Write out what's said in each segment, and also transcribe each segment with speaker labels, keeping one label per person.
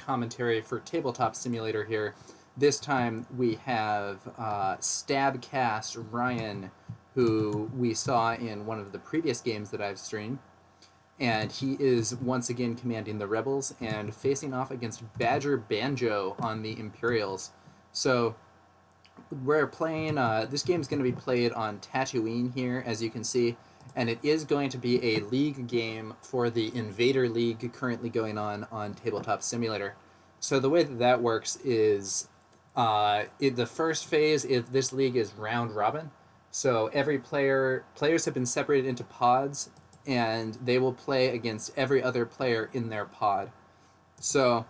Speaker 1: commentary for Tabletop Simulator here. This time we have STABcast Ryan, who we saw in one of the previous games that I've streamed. And he is once again commanding the Rebels and facing off against BadgerBanjo on the Imperials. So we're playing, this game is going to be played on Tatooine here, as you can see, and it is going to be a league game for the Invader League currently going on Tabletop Simulator. So the way that works is the first phase of this league is round robin. So every players have been separated into pods, and they will play against every other player in their pod. So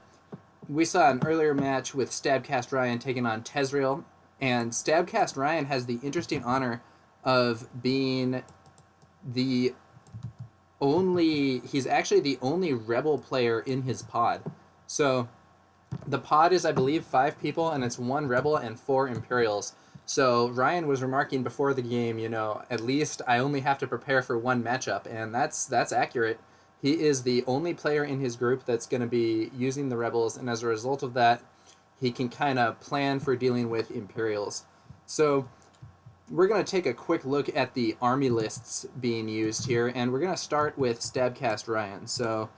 Speaker 1: we saw an earlier match with STABcast Ryan taking on Tezreal, and STABcast Ryan has the interesting honor of being he's actually the only Rebel player in his pod. So the pod is, I believe, 5 people, and it's 1 Rebel and 4 Imperials. So Ryan was remarking before the game, at least I only have to prepare for 1 matchup, and that's accurate. He is the only player in his group that's going to be using the Rebels, and as a result of that, he can kind of plan for dealing with Imperials. So we're going to take a quick look at the army lists being used here, and we're going to start with STABcast Ryan. So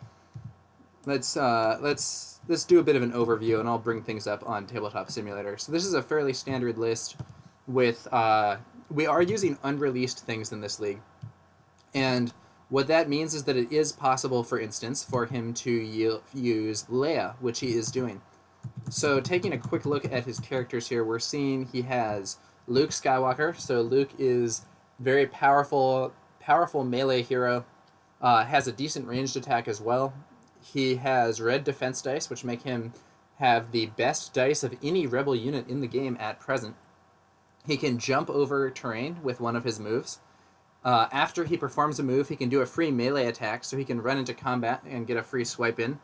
Speaker 1: let's do a bit of an overview, and I'll bring things up on Tabletop Simulator. So this is a fairly standard list with we are using unreleased things in this league, and what that means is that it is possible, for instance, for him to use Leia, which he is doing. So taking a quick look at his characters here, we're seeing he has Luke Skywalker. So Luke is very powerful melee hero, has a decent ranged attack as well. He has red defense dice, which make him have the best dice of any Rebel unit in the game at present. He can jump over terrain with one of his moves. After he performs a move, he can do a free melee attack, so he can run into combat and get a free swipe in.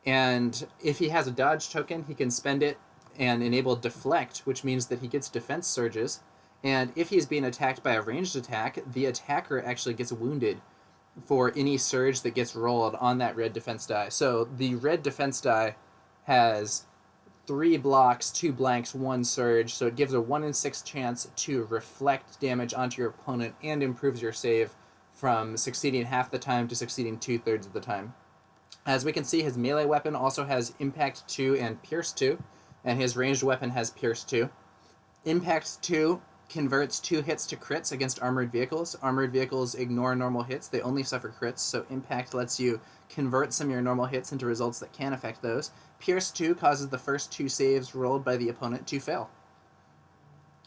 Speaker 1: And if he has a dodge token, he can spend it and enable deflect, which means that he gets defense surges. And if he's being attacked by a ranged attack, the attacker actually gets wounded for any surge that gets rolled on that red defense die. So the red defense die has 3 blocks, 2 blanks, 1 surge, so it gives a 1 in 6 chance to reflect damage onto your opponent and improves your save from succeeding half the time to succeeding 2/3 of the time. As we can see, his melee weapon also has Impact 2 and Pierce 2, and his ranged weapon has Pierce 2. Impact 2 converts 2 hits to crits against armored vehicles. Armored vehicles ignore normal hits, they only suffer crits, so Impact lets you convert some of your normal hits into results that can affect those. Pierce 2 causes the first 2 saves rolled by the opponent to fail.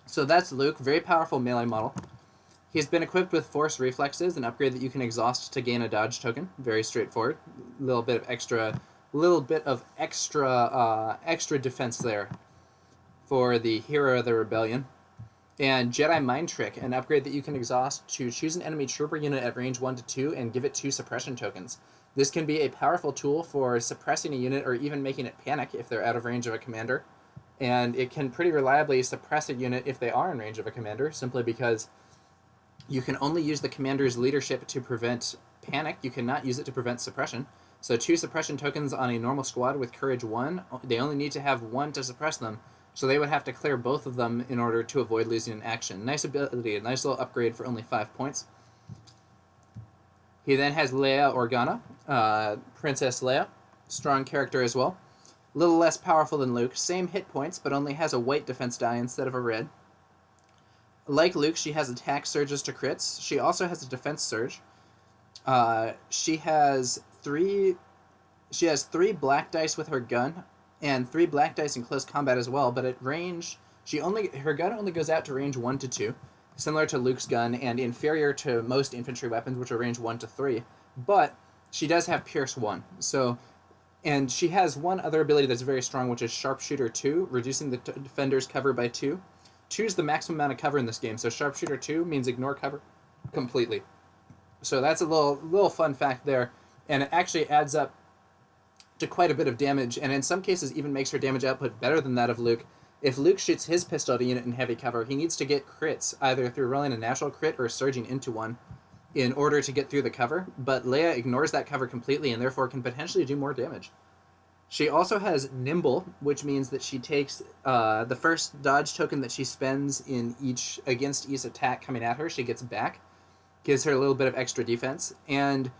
Speaker 1: So that's Luke, very powerful melee model. He's been equipped with Force Reflexes, an upgrade that you can exhaust to gain a dodge token. Very straightforward. A little bit of extra defense there for the hero of the rebellion. And Jedi Mind Trick, an upgrade that you can exhaust to choose an enemy trooper unit at range 1 to 2 and give it 2 suppression tokens. This can be a powerful tool for suppressing a unit or even making it panic if they're out of range of a commander. And it can pretty reliably suppress a unit if they are in range of a commander, simply because you can only use the commander's leadership to prevent panic. You cannot use it to prevent suppression. So 2 suppression tokens on a normal squad with Courage 1, they only need to have 1 to suppress them. So they would have to clear both of them in order to avoid losing an action. Nice ability, a nice little upgrade for only 5 points. He then has Leia Organa, Princess Leia, strong character as well. A little less powerful than Luke, same hit points, but only has a white defense die instead of a red. Like Luke, she has attack surges to crits. She also has a defense surge. She has 3 black dice with her gun, and 3 black dice in close combat as well, but at range, her gun only goes out to range 1 to 2, similar to Luke's gun, and inferior to most infantry weapons, which are range 1 to 3, but she does have Pierce 1, and she has one other ability that's very strong, which is Sharpshooter 2, reducing the defender's cover by 2. 2 is the maximum amount of cover in this game, so Sharpshooter 2 means ignore cover completely. So that's a little fun fact there, and it actually adds up to quite a bit of damage, and in some cases even makes her damage output better than that of Luke. If Luke shoots his pistol at a unit in heavy cover, he needs to get crits, either through rolling a natural crit or surging into one, in order to get through the cover, but Leia ignores that cover completely and therefore can potentially do more damage. She also has Nimble, which means that she takes the first dodge token that she spends in each against each attack coming at her. She gets back, gives her a little bit of extra defense, and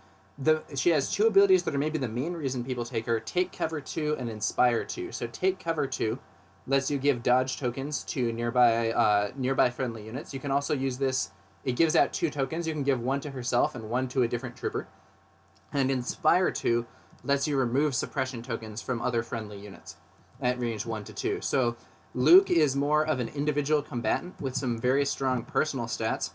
Speaker 1: she has two abilities that are maybe the main reason people take her: Take Cover 2 and Inspire 2. So Take Cover 2 lets you give dodge tokens to nearby friendly units. You can also use this. It gives out two tokens. You can give one to herself and one to a different trooper. And Inspire 2 lets you remove suppression tokens from other friendly units at range 1 to 2. So Luke is more of an individual combatant with some very strong personal stats.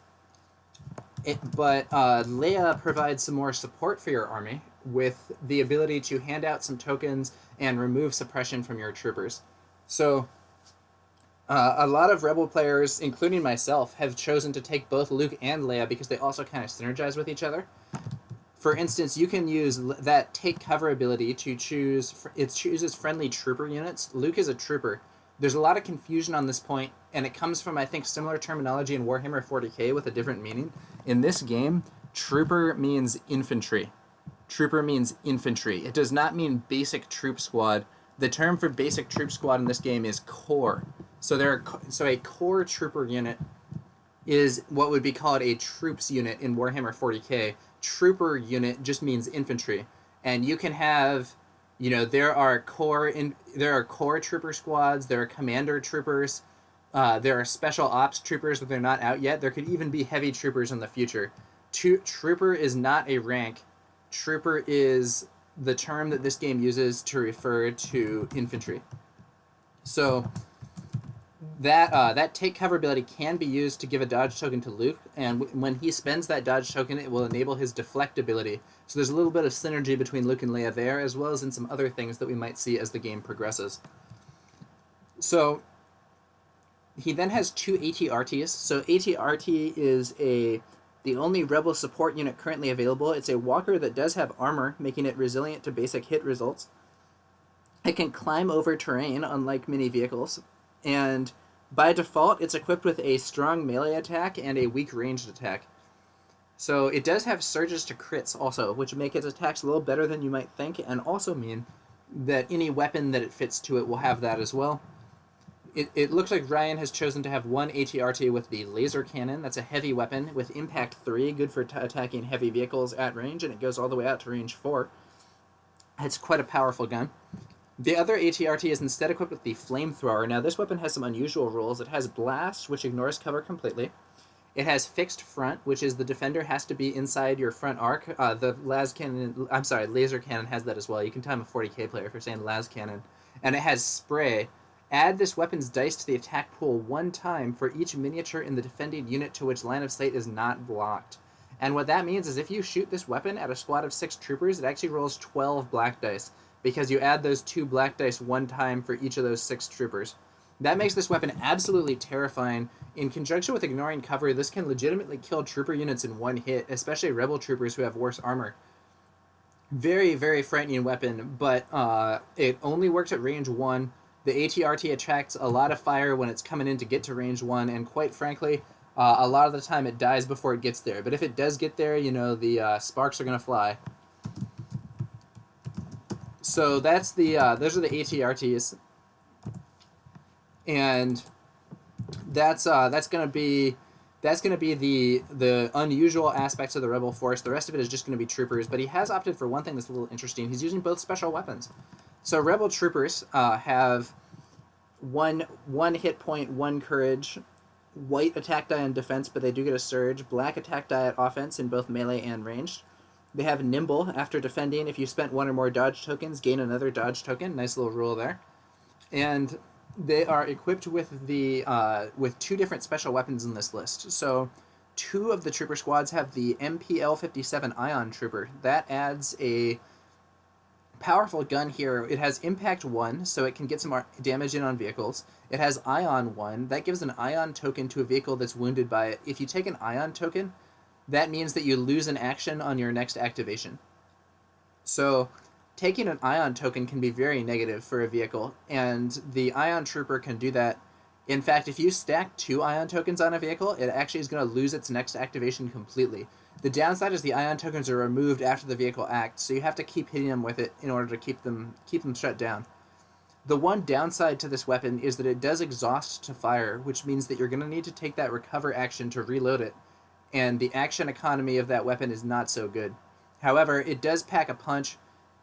Speaker 1: But Leia provides some more support for your army with the ability to hand out some tokens and remove suppression from your troopers. So a lot of Rebel players, including myself, have chosen to take both Luke and Leia because they also kind of synergize with each other. For instance, you can use that Take Cover ability to choose. It chooses friendly trooper units. Luke is a trooper. There's a lot of confusion on this point, and it comes from, I think, similar terminology in Warhammer 40k with a different meaning. In this game, trooper means infantry. Trooper means infantry. It does not mean basic troop squad. The term for basic troop squad in this game is corps. So a corps trooper unit is what would be called a troops unit in Warhammer 40k. Trooper unit just means infantry, and you can have, there are corps trooper squads, there are commander troopers, there are special ops troopers that they're not out yet. There could even be heavy troopers in the future. Trooper is not a rank. Trooper is the term that this game uses to refer to infantry. So that Take Cover ability can be used to give a dodge token to Luke, and when he spends that dodge token, it will enable his Deflect ability. So there's a little bit of synergy between Luke and Leia there, as well as in some other things that we might see as the game progresses. So he then has two ATRTs. So ATRT is the only Rebel support unit currently available. It's a walker that does have armor, making it resilient to basic hit results. It can climb over terrain, unlike mini vehicles, and by default, it's equipped with a strong melee attack and a weak ranged attack. So it does have surges to crits also, which make its attacks a little better than you might think, and also mean that any weapon that it fits to it will have that as well. It looks like Ryan has chosen to have one ATRT with the laser cannon. That's a heavy weapon with impact 3, good for attacking heavy vehicles at range, and it goes all the way out to range 4. It's quite a powerful gun. The other ATRT is instead equipped with the Flamethrower. Now, this weapon has some unusual rules. It has Blast, which ignores cover completely. It has Fixed Front, which is the defender has to be inside your front arc. The laser cannon has that as well. You can time a 40k player for saying las cannon. And it has Spray. Add this weapon's dice to the attack pool one time for each miniature in the defending unit to which line of sight is not blocked. And what that means is if you shoot this weapon at a squad of 6 troopers, it actually rolls 12 black dice, because you add those 2 black dice one time for each of those 6 troopers. That makes this weapon absolutely terrifying. In conjunction with ignoring cover, this can legitimately kill trooper units in one hit, especially Rebel troopers who have worse armor. Very, very frightening weapon, but it only works at range 1. The ATRT attracts a lot of fire when it's coming in to get to range 1, and quite frankly, a lot of the time it dies before it gets there. But if it does get there, the sparks are going to fly. So that's those are the ATRTs, and that's going to be the unusual aspects of the Rebel force. The rest of it is just going to be troopers. But he has opted for one thing that's a little interesting. He's using both special weapons. So Rebel troopers have one hit point, 1 courage, white attack die on defense, but they do get a surge, black attack die at offense in both melee and ranged. They have Nimble. After defending, if you spent 1 or more dodge tokens, gain another dodge token. Nice little rule there. And they are equipped with with 2 different special weapons in this list. So 2 of the trooper squads have the MPL-57 Ion Trooper. That adds a powerful gun here. It has Impact 1, so it can get some damage in on vehicles. It has Ion 1. That gives an Ion token to a vehicle that's wounded by it. If you take an Ion token, that means that you lose an action on your next activation. So taking an Ion token can be very negative for a vehicle, and the Ion Trooper can do that In fact, if you stack 2 ion tokens on a vehicle, it actually is going to lose its next activation completely. The downside is the ion tokens are removed after the vehicle acts, so you have to keep hitting them with it in order to keep them shut down. The one downside to this weapon is that it does exhaust to fire, which means that you're going to need to take that recover action to reload it, and the action economy of that weapon is not so good. However, it does pack a punch,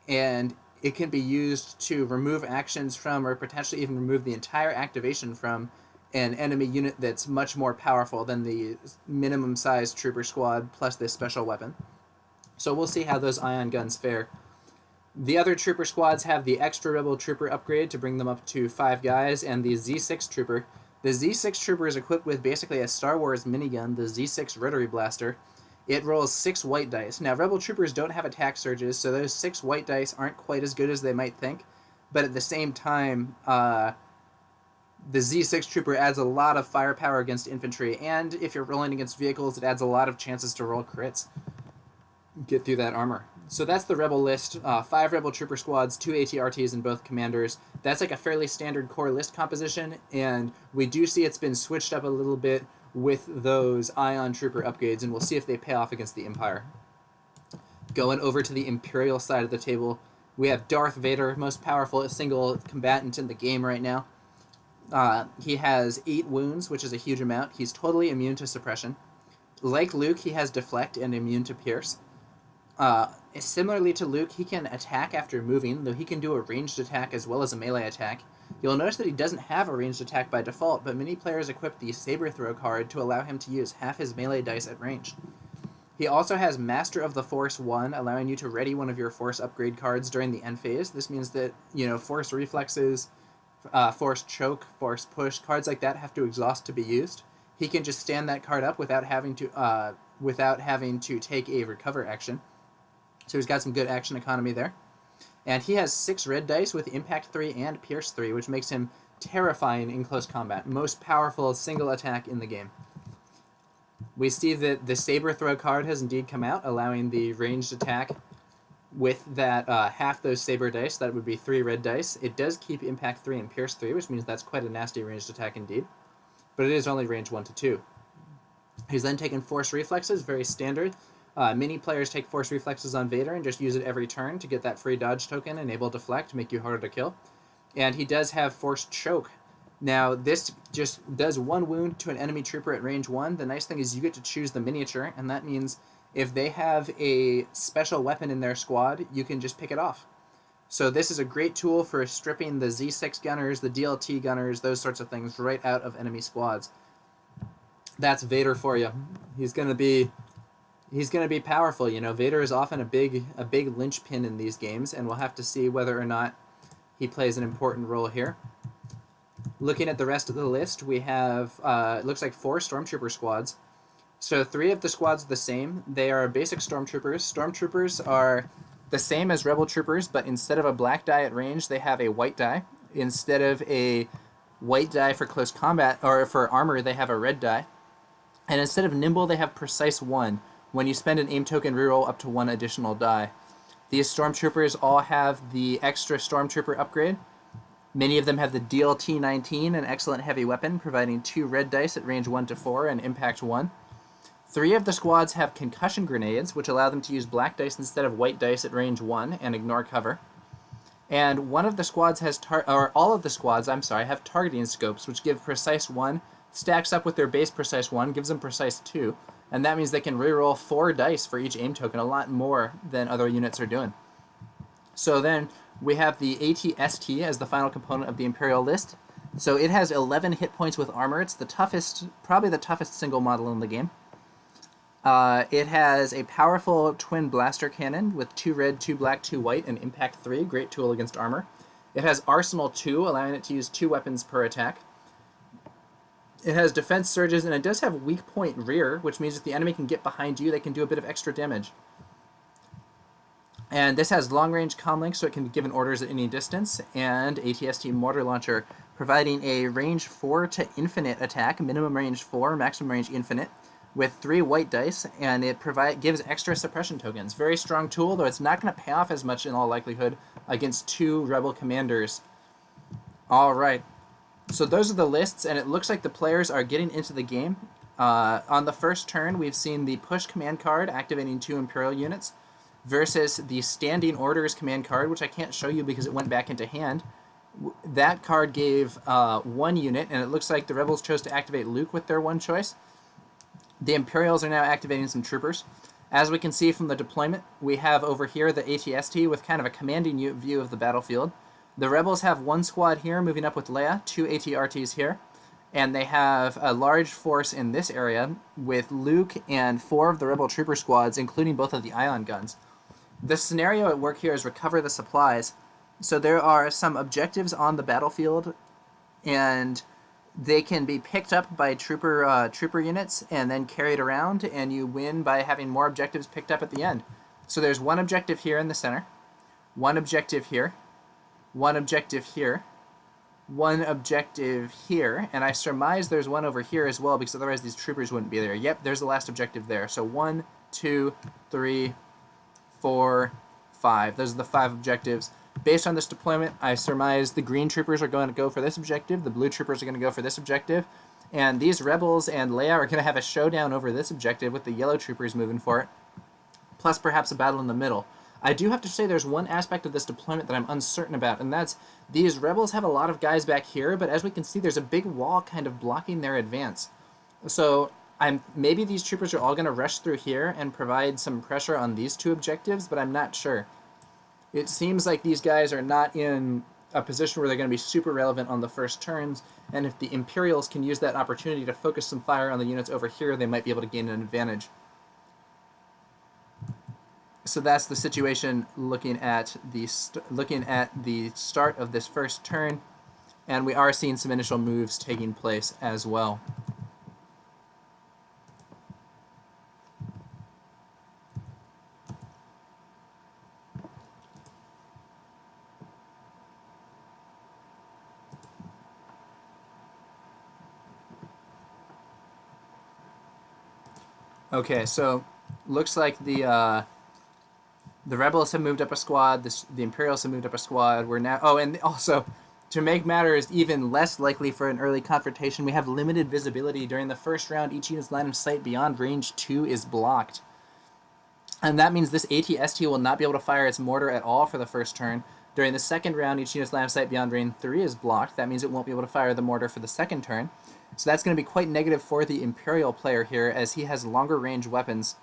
Speaker 1: and it can be used to remove actions from, or potentially even remove the entire activation from, an enemy unit that's much more powerful than the minimum size trooper squad plus this special weapon. So we'll see how those ion guns fare. The other trooper squads have the extra rebel trooper upgrade to bring them up to 5 guys, and the Z6 trooper. The Z6 trooper is equipped with basically a Star Wars minigun, the Z6 rotary blaster. It rolls 6 white dice. Now, rebel troopers don't have attack surges, so those 6 white dice aren't quite as good as they might think, but at the same time, the Z6 trooper adds a lot of firepower against infantry, and if you're rolling against vehicles, it adds a lot of chances to roll crits. Get through that armor. So that's the rebel list. 5 rebel trooper squads, 2 ATRTs, and both commanders. That's like a fairly standard core list composition, and we do see it's been switched up a little bit with those ion trooper upgrades, and we'll see if they pay off against the Empire. Going over to the Imperial side of the table, we have Darth Vader, most powerful single combatant in the game right now. He has 8 wounds, which is a huge amount. He's totally immune to suppression. Like Luke, he has deflect and immune to pierce. Similarly to Luke, he can attack after moving, though he can do a ranged attack as well as a melee attack. You'll notice that he doesn't have a ranged attack by default, but many players equip the Saber Throw card to allow him to use half his melee dice at range. He also has Master of the Force 1, allowing you to ready one of your Force upgrade cards during the end phase. This means that, Force Reflexes, Force Choke, Force Push, cards like that have to exhaust to be used. He can just stand that card up without having to take a recover action. So he's got some good action economy there. And he has 6 red dice with Impact 3 and Pierce 3, which makes him terrifying in close combat. Most powerful single attack in the game. We see that the Saber Throw card has indeed come out, allowing the ranged attack with that half those Saber dice. That would be 3 red dice. It does keep Impact 3 and Pierce 3, which means that's quite a nasty ranged attack indeed. But it is only range 1 to 2. He's then taken Force Reflexes, very standard. Many players take Force Reflexes on Vader and just use it every turn to get that free dodge token, enable deflect, make you harder to kill. And he does have Force Choke. Now, this just does 1 wound to an enemy trooper at range 1. The nice thing is you get to choose the miniature, and that means if they have a special weapon in their squad, you can just pick it off. So this is a great tool for stripping the Z6 gunners, the DLT gunners, those sorts of things right out of enemy squads. That's Vader for you. He's going to be powerful. Vader is often a big linchpin in these games, and we'll have to see whether or not he plays an important role here. Looking at the rest of the list, we have, it looks like 4 Stormtrooper squads. So 3 of the squads are the same. They are basic Stormtroopers. Stormtroopers are the same as Rebel Troopers, but instead of a black die at range, they have a white die. Instead of a white die for close combat, or for armor, they have a red die. And instead of nimble, they have Precise 1. When you spend an aim token, reroll up to 1 additional die. These Stormtroopers all have the extra Stormtrooper upgrade. Many of them have the DLT-19, an excellent heavy weapon, providing 2 red dice at range 1 to 4 and impact 1. 3 of the squads have concussion grenades, which allow them to use black dice instead of white dice at range 1 and ignore cover. And one of the squads has, all of the squads, have targeting scopes, which give Precise 1, stacks up with their base Precise 1, gives them Precise 2, and that means they can reroll 4 dice for each aim token, a lot more than other units are doing. So then we have the AT-ST as the final component of the Imperial list. So it has 11 hit points with armor. It's the toughest, probably the toughest single model in the game. It has a powerful twin blaster cannon with 2 red, 2 black, 2 white, and impact 3, great tool against armor. It has Arsenal 2, allowing it to use 2 weapons per attack. It has defense surges, and it does have weak point rear, which means if the enemy can get behind you, they can do a bit of extra damage. And this has long-range comlink, so it can be given orders at any distance, and AT-ST mortar launcher, providing a range 4 to infinite attack, minimum range 4, maximum range infinite, with 3 white dice, and it gives extra suppression tokens. Very strong tool, though it's not going to pay off as much in all likelihood against 2 rebel commanders. All right. So those are the lists, and it looks like the players are getting into the game. On the first turn, we've seen the push command card activating 2 Imperial units versus the standing orders command card, which I can't show you because it went back into hand. That card gave 1 unit, and it looks like the Rebels chose to activate Luke with their 1 choice. The Imperials are now activating some troopers. As we can see from the deployment, we have over here the ATST with kind of a commanding view of the battlefield. The Rebels have 1 squad here moving up with Leia, 2 ATRTs here, and they have a large force in this area with Luke and 4 of the Rebel trooper squads, including both of the ion guns. The scenario at work here is recover the supplies. So there are some objectives on the battlefield, and they can be picked up by trooper units and then carried around, and you win by having more objectives picked up at the end. So there's 1 objective here in the center, 1 objective here, 1 objective here, 1 objective here, and I surmise there's 1 over here as well, because otherwise these troopers wouldn't be there. Yep, there's the last objective there. So 1, 2, 3, 4, 5. Those are the 5 objectives. Based on this deployment, I surmise the green troopers are going to go for this objective, the blue troopers are going to go for this objective, and these Rebels and Leia are going to have a showdown over this objective with the yellow troopers moving for it, plus perhaps a battle in the middle. I do have to say there's one aspect of this deployment that I'm uncertain about, and that's these Rebels have a lot of guys back here, but as we can see, there's a big wall kind of blocking their advance. So maybe these troopers are all going to rush through here and provide some pressure on these 2 objectives, but I'm not sure. It seems like these guys are not in a position where they're going to be super relevant on the first turns, and if the Imperials can use that opportunity to focus some fire on the units over here, they might be able to gain an advantage. So that's the situation looking at the start of this first turn, and we are seeing some initial moves taking place as well. Okay, so looks like the Rebels have moved up a squad. The Imperials have moved up a squad. We're now... Oh, and also, to make matters even less likely for an early confrontation, we have limited visibility. During the first round, each unit's line of sight beyond range 2 is blocked. And that means this ATST will not be able to fire its mortar at all for the first turn. During the second round, each unit's line of sight beyond range 3 is blocked. That means it won't be able to fire the mortar for the second turn. So that's going to be quite negative for the Imperial player here, as he has longer range weapons.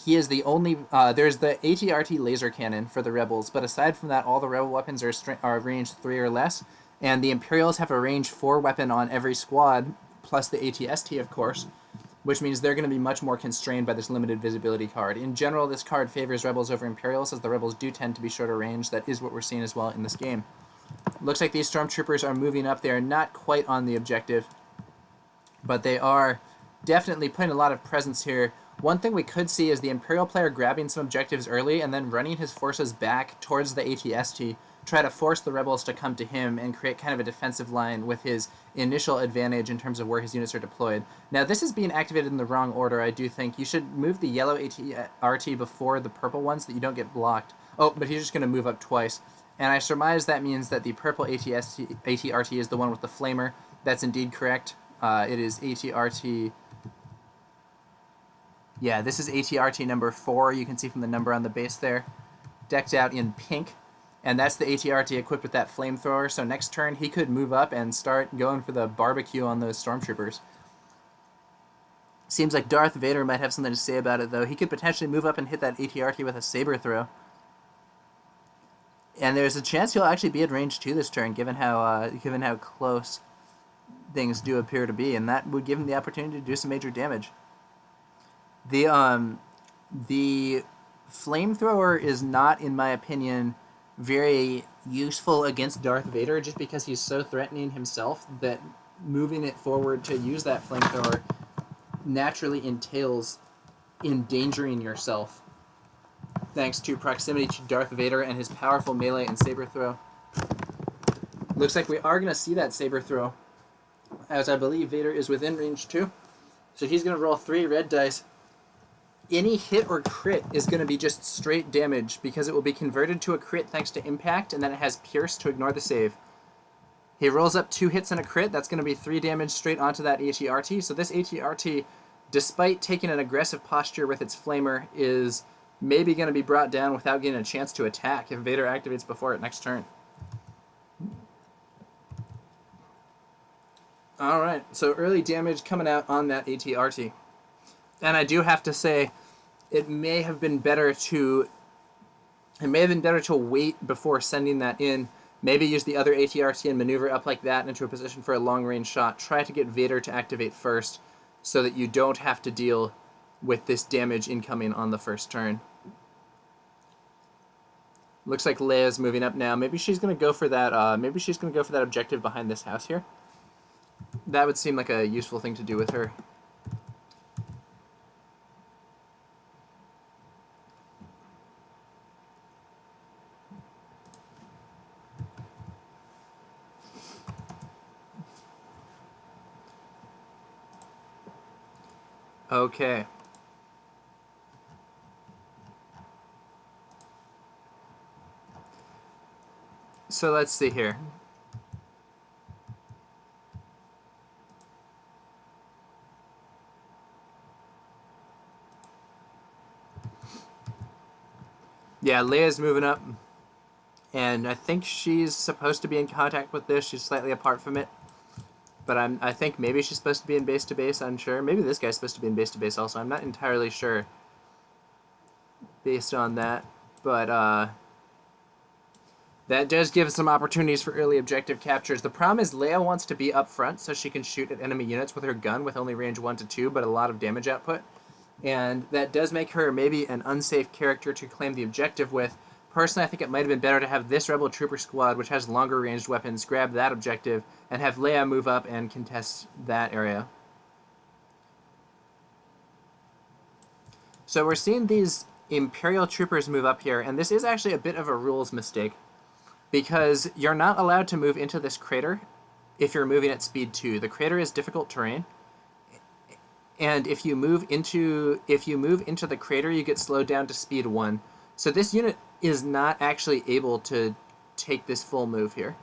Speaker 1: He is the only... there's the ATRT laser cannon for the Rebels, but aside from that, all the Rebel weapons are range 3 or less, and the Imperials have a range 4 weapon on every squad, plus the ATST, of course, which means they're going to be much more constrained by this limited visibility card. In general, this card favors Rebels over Imperials, as the Rebels do tend to be shorter range. That is what we're seeing as well in this game. Looks like these Stormtroopers are moving up. They are not quite on the objective, but they are definitely putting a lot of presence here. One thing we could see is the Imperial player grabbing some objectives early and then running his forces back towards the ATST, try to force the Rebels to come to him and create kind of a defensive line with his initial advantage in terms of where his units are deployed. Now, this is being activated in the wrong order, I do think. You should move the yellow ATRT before the purple ones so that you don't get blocked. Oh, but he's just going to move up twice. And I surmise that means that the purple ATRT is the one with the flamer. That's indeed correct. It is ATRT... Yeah, this is ATRT number 4. You can see from the number on the base there. Decked out in pink. And that's the ATRT equipped with that flamethrower. So next turn, he could move up and start going for the barbecue on those Stormtroopers. Seems like Darth Vader might have something to say about it, though. He could potentially move up and hit that ATRT with a saber throw. And there's a chance he'll actually be at range 2 this turn, given how close things do appear to be, and that would give him the opportunity to do some major damage. The flamethrower is not, in my opinion, very useful against Darth Vader, just because he's so threatening himself that moving it forward to use that flamethrower naturally entails endangering yourself, thanks to proximity to Darth Vader and his powerful melee and saber throw. Looks like we are going to see that saber throw, as I believe Vader is within range 2. So he's going to roll 3 red dice. Any hit or crit is going to be just straight damage, because it will be converted to a crit thanks to impact, and then it has pierce to ignore the save. He rolls up 2 hits and a crit. That's going to be 3 damage straight onto that ATRT. So this ATRT, despite taking an aggressive posture with its flamer, is maybe going to be brought down without getting a chance to attack if Vader activates before it next turn. Alright, so early damage coming out on that ATRT. And I do have to say, it may have been better to wait before sending that in. Maybe use the other ATRT and maneuver up like that into a position for a long-range shot. Try to get Vader to activate first so that you don't have to deal with this damage incoming on the first turn. Looks like Leia's moving up now. Maybe she's going to go for that. Maybe she's going to go for that objective behind this house here. That would seem like a useful thing to do with her. Okay. So let's see here. Yeah, Leia's moving up. And I think she's supposed to be in contact with this. She's slightly apart from it. But I think maybe she's supposed to be in base to base, unsure. Maybe this guy's supposed to be in base to base also. I'm not entirely sure based on that. But that does give some opportunities for early objective captures. The problem is Leia wants to be up front so she can shoot at enemy units with her gun with only range 1 to 2, but a lot of damage output. And that does make her maybe an unsafe character to claim the objective with. Personally, I think it might have been better to have this Rebel Trooper squad, which has longer ranged weapons, grab that objective, and have Leia move up and contest that area. So we're seeing these Imperial troopers move up here, and this is actually a bit of a rules mistake, because you're not allowed to move into this crater if you're moving at speed 2. The crater is difficult terrain, and if you move into the crater, you get slowed down to speed 1. So this unit is not actually able to take this full move here.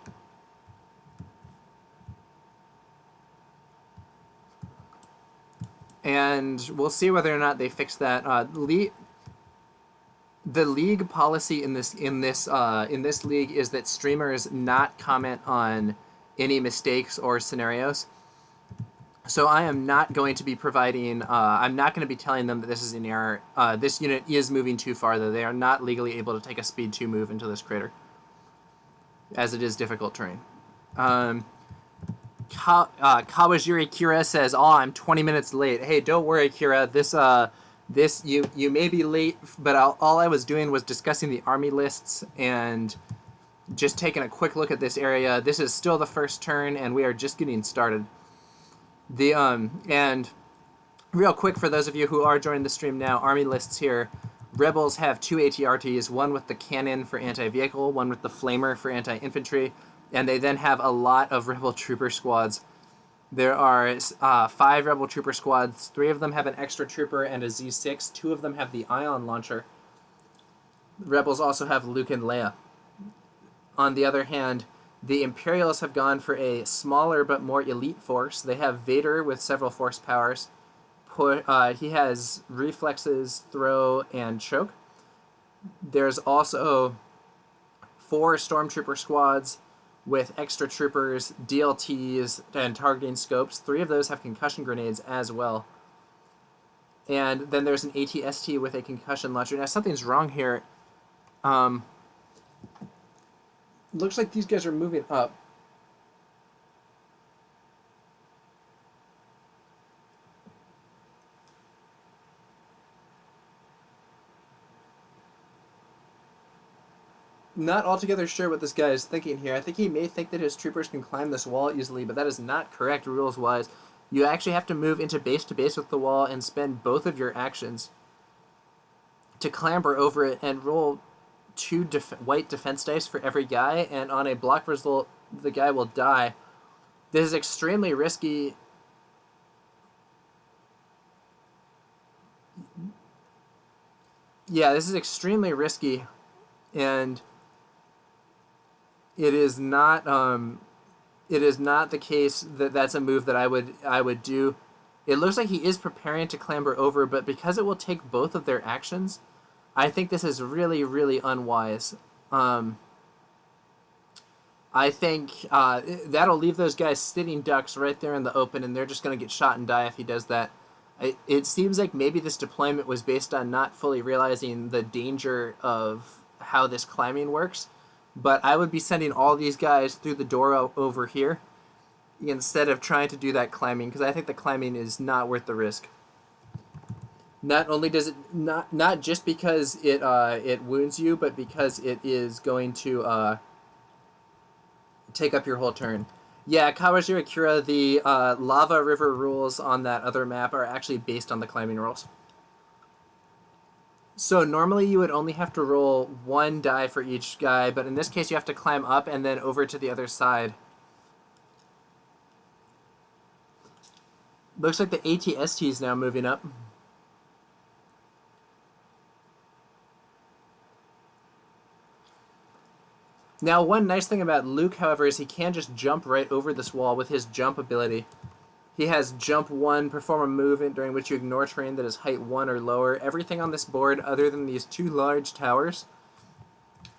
Speaker 1: And we'll see whether or not they fix that. The league policy in this league is that streamers not comment on any mistakes or scenarios. So I am not going to be providing, I'm not going to be telling them that this is an error. This unit is moving too far, though. They are not legally able to take a speed 2 move into this crater, as it is difficult terrain. Kawajiri Kira says, "Oh, I'm 20 minutes late." Hey, don't worry, Kira. You may be late, but all I was doing was discussing the army lists and just taking a quick look at this area. This is still the first turn, and we are just getting started. And real quick, for those of you who are joining the stream now, army lists here. Rebels have 2 ATRTs, one with the cannon for anti-vehicle, one with the flamer for anti-infantry, and they then have a lot of Rebel trooper squads. There are 5 Rebel trooper squads. 3 of them have an extra trooper and a Z6. 2 of them have the ion launcher. Rebels also have Luke and Leia. On the other hand, the Imperials have gone for a smaller but more elite force. They have Vader with several force powers. He has reflexes, throw, and choke. There's also 4 stormtrooper squads with extra troopers, DLTs, and targeting scopes. 3 of those have concussion grenades as well. And then there's an ATST with a concussion launcher. Now, something's wrong here. Looks like these guys are moving up. Not altogether sure what this guy is thinking here. I think he may think that his troopers can climb this wall easily, but that is not correct rules-wise. You actually have to move into base-to-base with the wall and spend both of your actions to clamber over it and roll 2 white defense dice for every guy, and on a block result, the guy will die. This is extremely risky. Yeah, this is extremely risky, and it is not it is not the case that that's a move that I would do. It looks like he is preparing to clamber over, but because it will take both of their actions, I think this is really, really unwise. I think that'll leave those guys sitting ducks right there in the open, and they're just going to get shot and die if he does that. It seems like maybe this deployment was based on not fully realizing the danger of how this climbing works, but I would be sending all these guys through the door over here instead of trying to do that climbing, because I think the climbing is not worth the risk. Not only does it not just because it wounds you, but because it is going to take up your whole turn. Yeah, Kawajiri Kura, the lava river rules on that other map are actually based on the climbing rules. So normally you would only have to roll one die for each guy, but in this case you have to climb up and then over to the other side. Looks like the ATST is now moving up. Now, one nice thing about Luke, however, is he can just jump right over this wall with his jump ability. He has jump 1, perform a movement during which you ignore terrain that is height 1 or lower. Everything on this board, other than these 2 large towers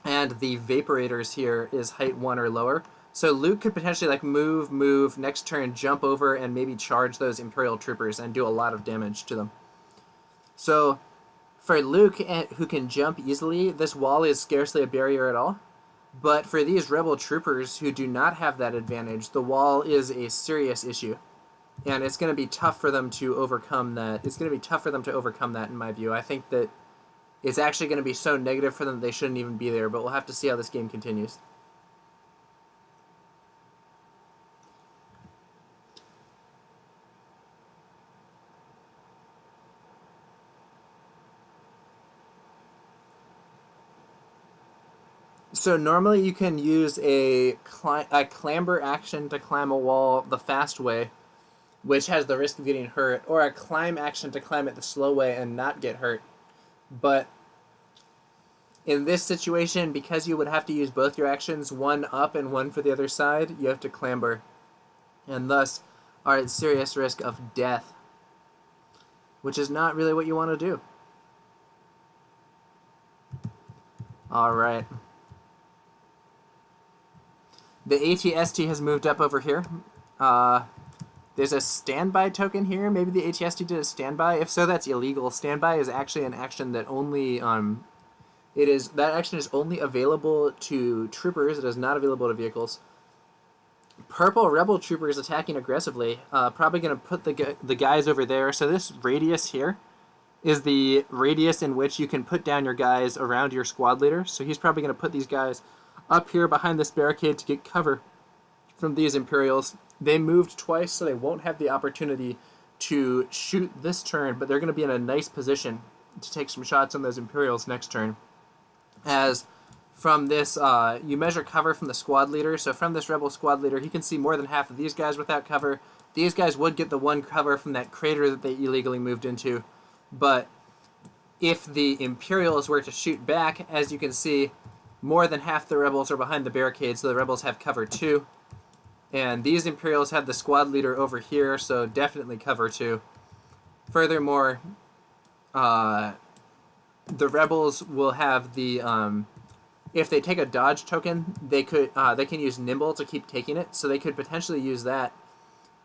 Speaker 1: and the vaporators here, is height 1 or lower. So Luke could potentially like move, next turn jump over and maybe charge those Imperial troopers and do a lot of damage to them. So for Luke, who can jump easily, this wall is scarcely a barrier at all. But for these rebel troopers who do not have that advantage, the wall is a serious issue. And it's going to be tough for them to overcome that. It's going to be tough for them to overcome that, in my view. I think that it's actually going to be so negative for them that they shouldn't even be there, but we'll have to see how this game continues. So normally you can use a clamber action to climb a wall the fast way, which has the risk of getting hurt, or a climb action to climb it the slow way and not get hurt. But in this situation, because you would have to use both your actions, one up and one for the other side, you have to clamber, and thus are at serious risk of death, which is not really what you want to do. Alright. The ATST has moved up over here. There's a standby token here. Maybe the ATST did a standby. If so, that's illegal. Standby is actually an action that only that action is only available to troopers. It is not available to vehicles. Purple rebel troopers attacking aggressively. Probably going to put the guys over there. So this radius here is the radius in which you can put down your guys around your squad leader. So he's probably going to put these guys up here behind this barricade to get cover from these Imperials. They moved twice, so they won't have the opportunity to shoot this turn, but they're going to be in a nice position to take some shots on those Imperials next turn. As from this, you measure cover from the squad leader, so from this rebel squad leader, he can see more than half of these guys without cover. These guys would get the one cover from that crater that they illegally moved into, but if the Imperials were to shoot back, as you can see, more than half the rebels are behind the barricade, so the rebels have cover 2. And these Imperials have the squad leader over here, so definitely cover 2. Furthermore, the rebels will have the if they take a dodge token, they can use nimble to keep taking it, so they could potentially use that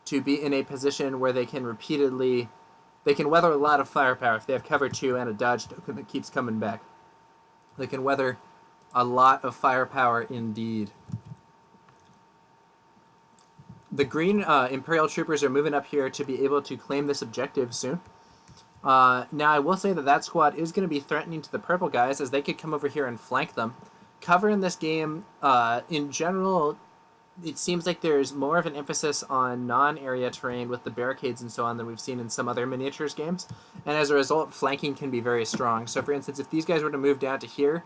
Speaker 1: to be in a position where they can weather a lot of firepower if they have cover 2 and a dodge token that keeps coming back. They can weather a lot of firepower indeed. The green Imperial troopers are moving up here to be able to claim this objective soon. Now, I will say that squad is going to be threatening to the purple guys, as they could come over here and flank them. Cover in this game, in general, it seems like there's more of an emphasis on non-area terrain with the barricades and so on than we've seen in some other miniatures games. And as a result, flanking can be very strong. So for instance, if these guys were to move down to here,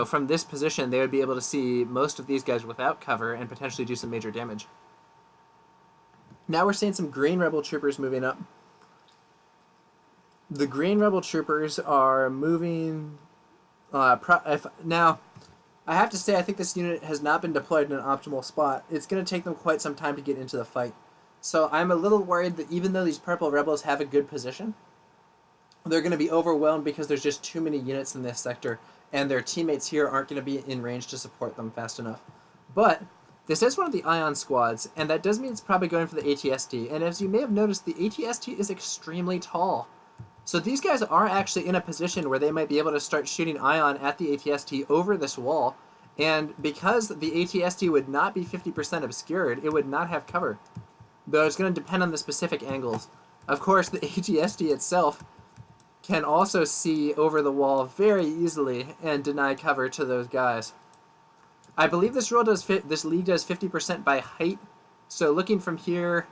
Speaker 1: from this position, they would be able to see most of these guys without cover and potentially do some major damage. Now we're seeing some green rebel troopers moving up. The green rebel troopers are moving... now,
Speaker 2: I have to say, I think this unit has not been deployed in an optimal spot. It's going to take them quite some time to get into the fight. So I'm a little worried that even though these purple rebels have a good position, they're going to be overwhelmed because there's just too many units in this sector, and their teammates here aren't going to be in range to support them fast enough. But this is one of the Ion squads, and that does mean it's probably going for the ATST. And as you may have noticed, the ATST is extremely tall. So these guys are actually in a position where they might be able to start shooting Ion at the ATST over this wall. And because the ATST would not be 50% obscured, it would not have cover. Though it's going to depend on the specific angles. Of course, the ATST itself can also see over the wall very easily and deny cover to those guys. I believe this league does 50% by height. So looking from here,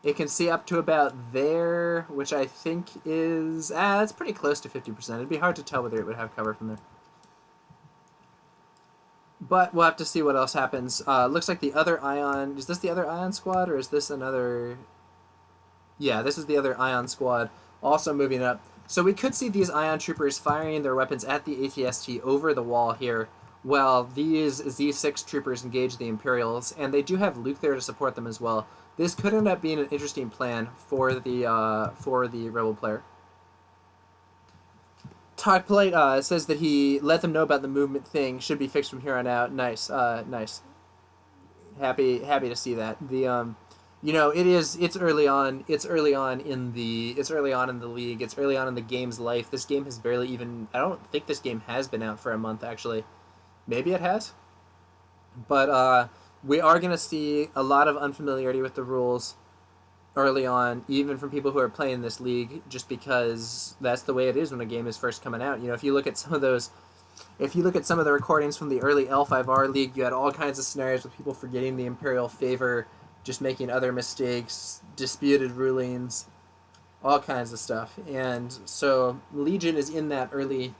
Speaker 2: it can see up to about there, which I think is that's pretty close to 50%. It'd be hard to tell whether it would have cover from there. But we'll have to see what else happens. Looks like the other Ion... Is this the other Ion squad, or is this another... Yeah, this is the other Ion squad, also moving up. So we could see these Ion troopers firing their weapons at the ATST over the wall here, while these Z6 troopers engage the Imperials, and they do have Luke there to support them as well. This could end up being an interesting plan for the Rebel player. Talk Polite says that he let them know about the movement thing. Should be fixed from here on out. Nice, nice. Happy to see that. The you know, it's early on. It's early on in the league. It's early on in the game's life. This game has barely even. I don't think this game has been out for a month actually. Maybe it has. But we are gonna see a lot of unfamiliarity with the rules early on, even from people who are playing this league, just because that's the way it is when a game is first coming out. You know, if you look at some of the recordings from the early L5R league, you had all kinds of scenarios with people forgetting the Imperial favor, just making other mistakes, disputed rulings, all kinds of stuff. And so Legion is in that early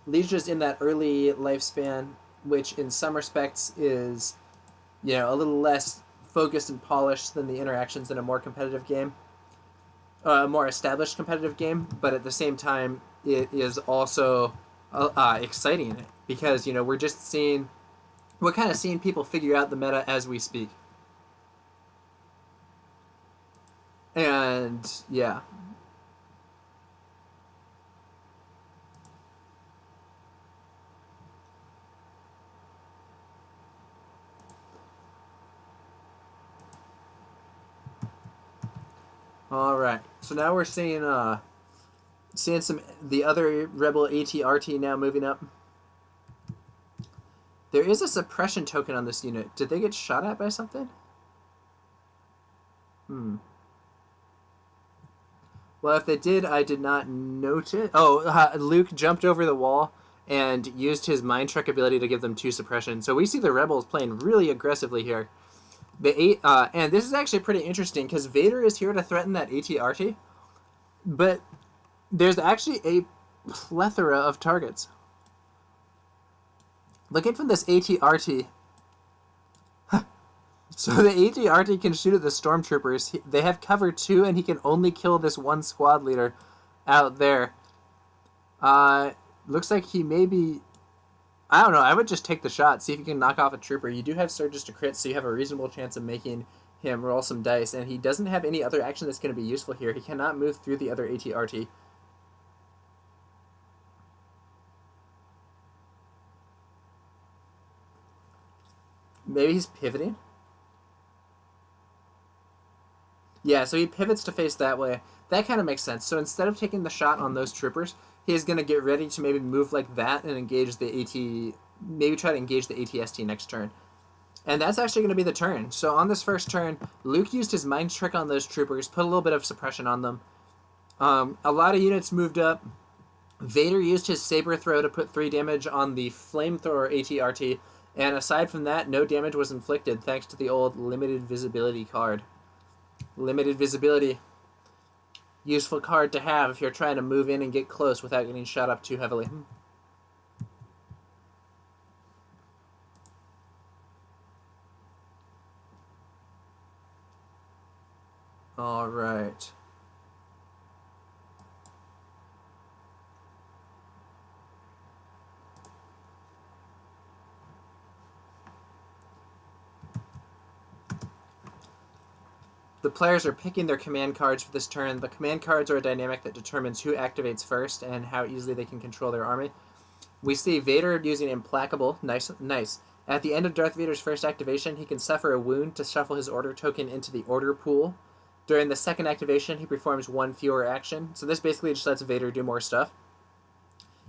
Speaker 2: lifespan, which in some respects is, you know, a little less focused and polished than the interactions in a more competitive game, a more established competitive game. But at the same time, it is also exciting because, you know, we're kind of seeing people figure out the meta as we speak. And yeah. All right. So now we're seeing the other Rebel ATRT now moving up. There is a suppression token on this unit. Did they get shot at by something? Well, if they did, I did not note it. Oh, Luke jumped over the wall and used his mind trick ability to give them 2 suppression. So we see the Rebels playing really aggressively here. And this is actually pretty interesting because Vader is here to threaten that ATRT, but there's actually a plethora of targets. Looking from this ATRT, so the ATRT can shoot at the stormtroopers. They have cover too, and he can only kill this one squad leader out there. Looks like he may be... I don't know. I would just take the shot, see if you can knock off a trooper. You do have surges to crit, so you have a reasonable chance of making him roll some dice, and he doesn't have any other action that's going to be useful here. He cannot move through the other ATRT. Maybe he's pivoting? Yeah, so he pivots to face that way. That kind of makes sense. So instead of taking the shot on those troopers, he's going to get ready to maybe move like that and engage the AT... Maybe try to engage the ATST next turn. And that's actually going to be the turn. So on this first turn, Luke used his mind trick on those troopers, put a little bit of suppression on them. A lot of units moved up. Vader used his saber throw to put 3 damage on the flamethrower ATRT. And aside from that, no damage was inflicted thanks to the old limited visibility card. Limited visibility. Useful card to have if you're trying to move in and get close without getting shot up too heavily. All right. The players are picking their command cards for this turn. The command cards are a dynamic that determines who activates first and how easily they can control their army. We see Vader using Implacable. Nice, nice. At the end of Darth Vader's first activation, he can suffer a wound to shuffle his order token into the order pool. During the second activation, he performs one fewer action. So this basically just lets Vader do more stuff.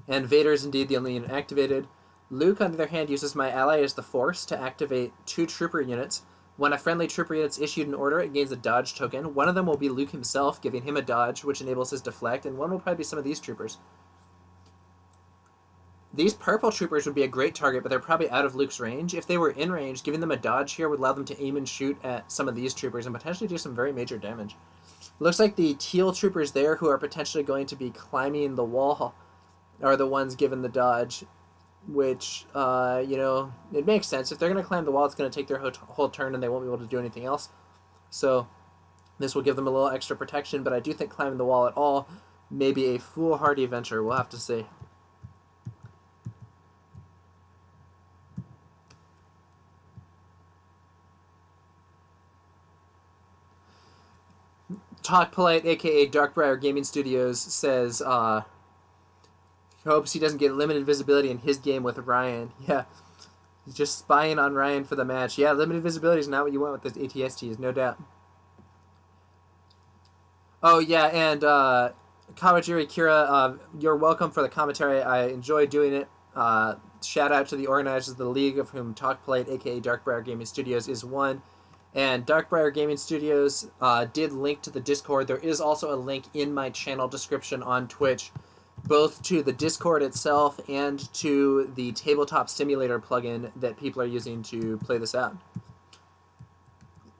Speaker 2: And Vader is indeed the only unit activated. Luke, on the other hand, uses My Ally as the Force to activate 2 trooper units. When a friendly trooper unit is issued an order, it gains a dodge token. One of them will be Luke himself, giving him a dodge, which enables his deflect, and one will probably be some of these troopers. These purple troopers would be a great target, but they're probably out of Luke's range. If they were in range, giving them a dodge here would allow them to aim and shoot at some of these troopers and potentially do some very major damage. Looks like the teal troopers there, who are potentially going to be climbing the wall, are the ones given the dodge, which, it makes sense. If they're going to climb the wall, it's going to take their whole turn and they won't be able to do anything else. So this will give them a little extra protection, but I do think climbing the wall at all may be a foolhardy venture. We'll have to see. Talk Polite, aka Darkbriar Gaming Studios, says hopes he doesn't get limited visibility in his game with Ryan. Yeah, he's just spying on Ryan for the match. Yeah, limited visibility is not what you want with this ATSTs, no doubt. Oh yeah, and Kawajiri Kira, you're welcome for the commentary. I enjoy doing it. Shout out to the organizers of the league, of whom Talk Polite, aka Darkbriar Gaming Studios, is one. And Darkbriar Gaming Studios did link to the Discord. There is also a link in my channel description on Twitch, both to the Discord itself and to the Tabletop Simulator plugin that people are using to play this out.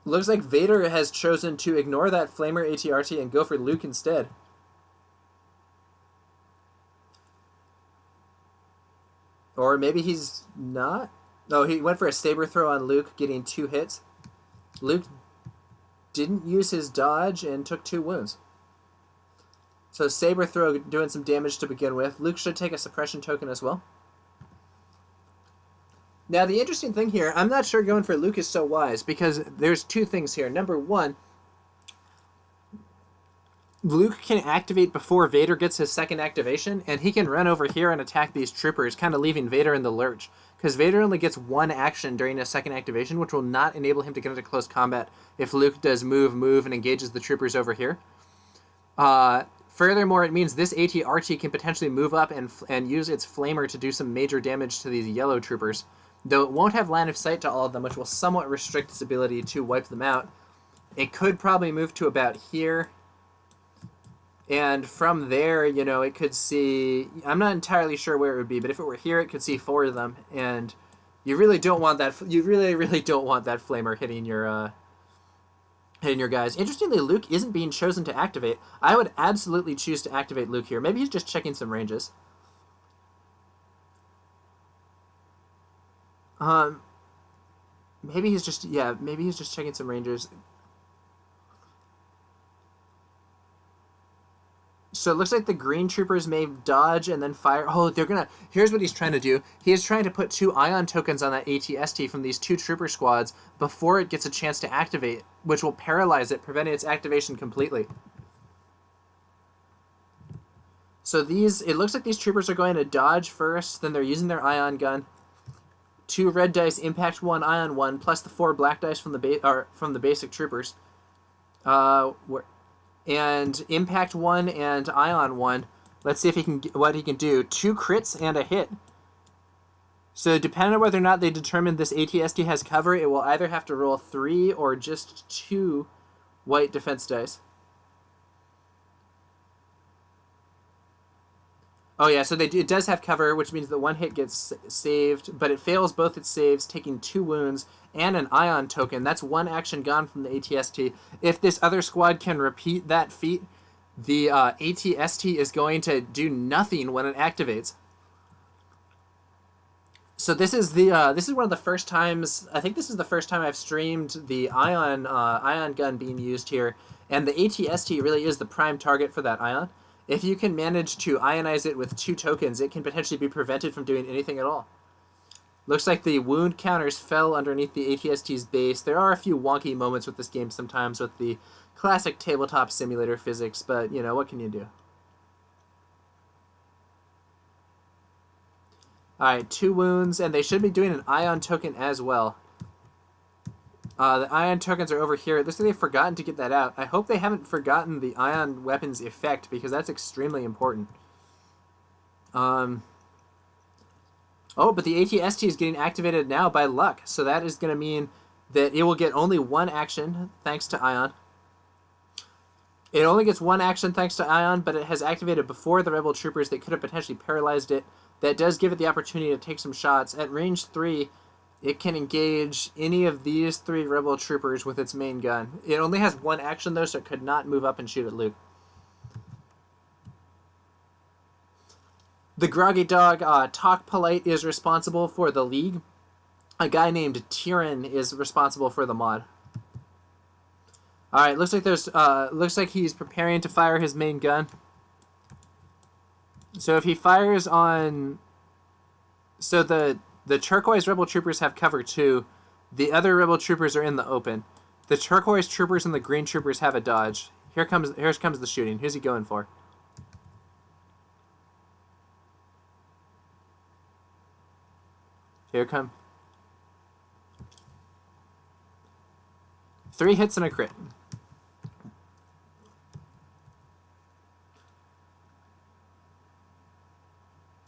Speaker 2: Looks like Vader has chosen to ignore that Flamer ATRT and go for Luke instead. Or maybe he's not? No, he went for a saber throw on Luke, getting 2 hits. Luke didn't use his dodge and took 2 wounds. So saber throw doing some damage to begin with. Luke should take a suppression token as well. Now the interesting thing here, I'm not sure going for Luke is so wise, because there's 2 things here. Number 1, Luke can activate before Vader gets his second activation, and he can run over here and attack these troopers, kind of leaving Vader in the lurch. Because Vader only gets 1 action during his second activation, which will not enable him to get into close combat if Luke does move, and engages the troopers over here. Furthermore, it means this AT-RT can potentially move up and use its Flamer to do some major damage to these yellow troopers, though it won't have line of sight to all of them, which will somewhat restrict its ability to wipe them out. It could probably move to about here, and from there, it could see... I'm not entirely sure where it would be, but if it were here, it could see 4 of them, and you really don't want that... You really, really don't want that Flamer hitting your guys. Interestingly, Luke isn't being chosen to activate. I would absolutely choose to activate Luke here. Maybe he's just checking some ranges. Maybe he's just checking some ranges. So it looks like the green troopers may dodge and then fire. Oh, they're gonna... Here's what he's trying to do. He is trying to put 2 ion tokens on that ATST from these 2 trooper squads before it gets a chance to activate, which will paralyze it, preventing its activation completely. So it looks like these troopers are going to dodge first, then they're using their ion gun. 2 red dice, impact 1, ion 1, plus the 4 black dice from the basic troopers. And impact 1 and ion 1. Let's see if what he can do. 2 crits and a hit. So depending on whether or not they determine this ATST has cover, it will either have to roll 3 or just 2 white defense dice. Oh yeah, so it does have cover, which means that 1 hit gets saved, but it fails both its saves, taking 2 wounds and an ion token. That's 1 action gone from the ATST. If this other squad can repeat that feat, the ATST is going to do nothing when it activates. So this is one of the first times... I think this is the first time I've streamed the ion gun being used here, and the ATST really is the prime target for that ion. If you can manage to ionize it with 2 tokens, it can potentially be prevented from doing anything at all. Looks like the wound counters fell underneath the ATST's base. There are a few wonky moments with this game sometimes with the classic tabletop simulator physics, but, you know, what can you do? Alright, 2 wounds, and they should be doing an ion token as well. The ion tokens are over here. It looks like they've forgotten to get that out. I hope they haven't forgotten the ion weapon's effect, because that's extremely important. Oh, but the ATST is getting activated now by luck, so that is going to mean that it will get only 1 action thanks to ion. It only gets 1 action thanks to ion, but it has activated before the rebel troopers that could have potentially paralyzed it. That does give it the opportunity to take some shots. At range 3, it can engage any of these 3 rebel troopers with its main gun. It only has 1 action, though, so it could not move up and shoot at Luke. The Groggy Dog, Talk Polite, is responsible for the League. A guy named Tyrion is responsible for the mod. Alright, looks like he's preparing to fire his main gun. So if he fires on... So the turquoise rebel troopers have cover 2. The other rebel troopers are in the open. The turquoise troopers and the green troopers have a dodge. Here comes the shooting. Who's he going for? Here come. 3 hits and a crit.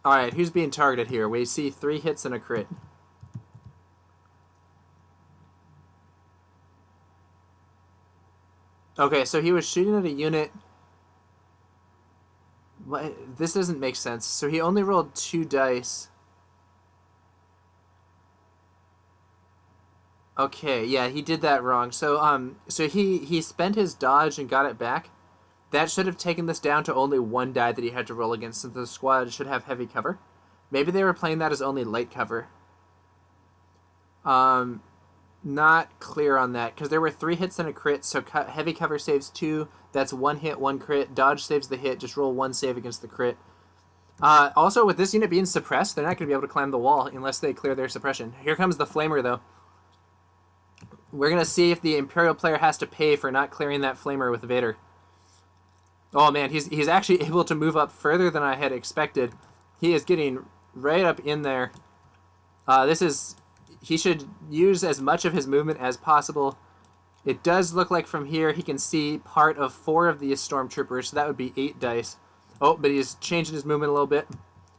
Speaker 2: Alright, who's being targeted here? We see 3 hits and a crit. Okay, so he was shooting at a unit. This doesn't make sense. So he only rolled 2 dice. Okay, yeah, he did that wrong. So he spent his dodge and got it back. That should have taken this down to only 1 die that he had to roll against, since the squad should have heavy cover. Maybe they were playing that as only light cover. Not clear on that, because there were 3 hits and a crit, so heavy cover saves 2. That's 1 hit, 1 crit. Dodge saves the hit. Just roll 1 save against the crit. Also, with this unit being suppressed, they're not going to be able to climb the wall unless they clear their suppression. Here comes the Flamer, though. We're going to see if the Imperial player has to pay for not clearing that Flamer with Vader. Oh man, he's actually able to move up further than I had expected. He is getting right up in there. He should use as much of his movement as possible. It does look like from here he can see part of 4 of these stormtroopers, so that would be 8 dice. Oh, but he's changing his movement a little bit.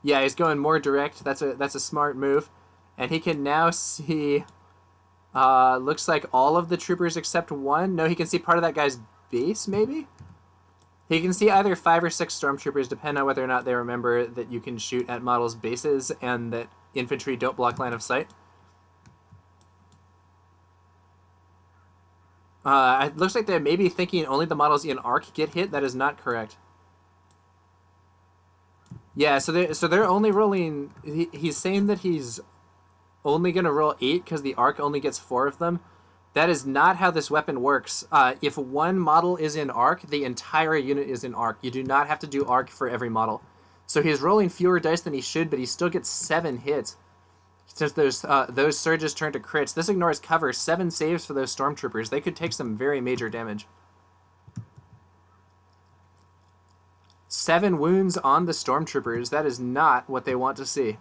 Speaker 2: Yeah, he's going more direct. That's a smart move. And he can now see, looks like all of the troopers except 1. No, he can see part of that guy's base, maybe? He can see either 5 or 6 stormtroopers, depending on whether or not they remember that you can shoot at models' bases and that infantry don't block line of sight. It looks like they may be thinking only the models in arc get hit. That is not correct. Yeah, so they're only rolling... He's saying that he's only going to roll 8 because the arc only gets 4 of them. That is not how this weapon works. If 1 model is in arc, the entire unit is in arc. You do not have to do arc for every model. So he's rolling fewer dice than he should, but he still gets 7 hits. Since those surges turn to crits. This ignores cover. 7 saves for those stormtroopers. They could take some very major damage. 7 wounds on the stormtroopers. That is not what they want to see.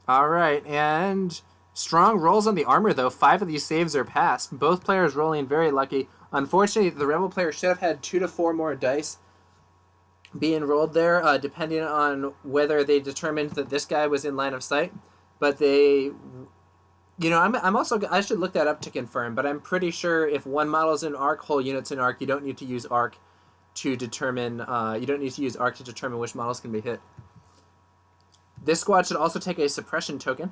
Speaker 2: Alright, and strong rolls on the armor, though. 5 of these saves are passed. Both players rolling very lucky. Unfortunately, the Rebel player should have had 2 to 4 more dice being rolled there, depending on whether they determined that this guy was in line of sight. But they... You know, I'm also... I should look that up to confirm, but I'm pretty sure if 1 model's in arc, whole unit's in arc, you don't need to use arc to determine... you don't need to use arc to determine which models can be hit. This squad should also take a suppression token.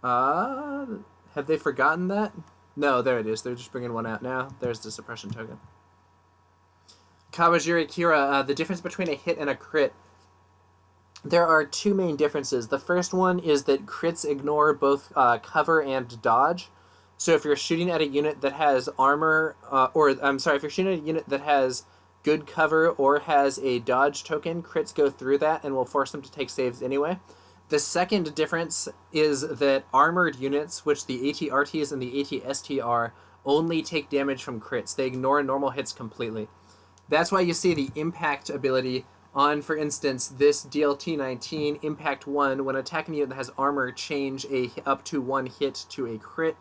Speaker 2: Have they forgotten that? No, there it is. They're just bringing 1 out now. There's the suppression token. Kawajiri Kira, the difference between a hit and a crit. There are 2 main differences. The first one is that crits ignore both cover and dodge. So if you're shooting at a unit that has armor, if you're shooting at a unit that has good cover or has a dodge token, crits go through that and will force them to take saves anyway. The second difference is that armored units, which the ATRTs and the ATST are, only take damage from crits. They ignore normal hits completely. That's why you see the impact ability on, for instance, this DLT-19 Impact 1, when attacking a unit that has armor, change a up to 1 hit to a crit.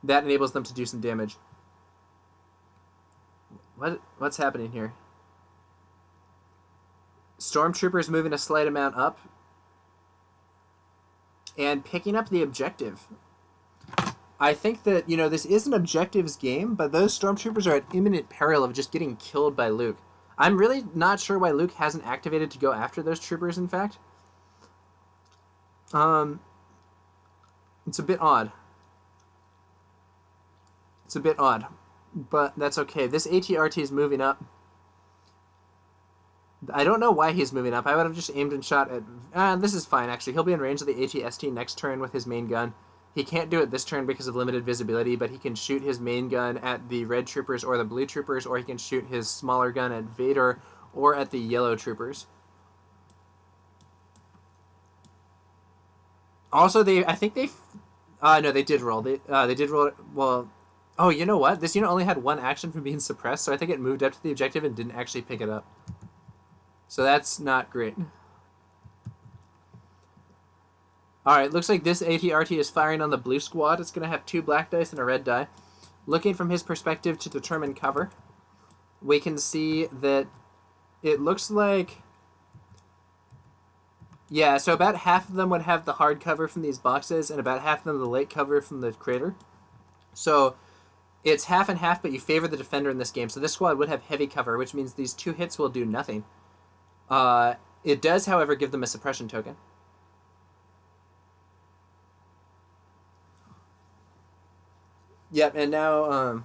Speaker 2: That enables them to do some damage. What's happening here? Stormtroopers moving a slight amount up and picking up the objective. I think that, this is an objectives game, but those stormtroopers are at imminent peril of just getting killed by Luke. I'm really not sure why Luke hasn't activated to go after those troopers, in fact. It's a bit odd. But that's okay. This ATRT is moving up. I don't know why he's moving up. I would have just aimed and shot at... this is fine, actually. He'll be in range of the ATST next turn with his main gun. He can't do it this turn because of limited visibility, but he can shoot his main gun at the red troopers or the blue troopers, or he can shoot his smaller gun at Vader or at the yellow troopers. Also, they did roll. They did roll... Well... Oh, you know what? This unit only had one action from being suppressed, so I think it moved up to the objective and didn't actually pick it up. So that's not great. Alright, looks like this ATRT is firing on the blue squad. It's going to have 2 black dice and a red die. Looking from his perspective to determine cover, we can see that it looks like... Yeah, so about half of them would have the hard cover from these boxes, and about half of them the light cover from the crater. So it's half and half, but you favor the defender in this game. So this squad would have heavy cover, which means these 2 hits will do nothing. It does, however, give them a suppression token. Yep, and now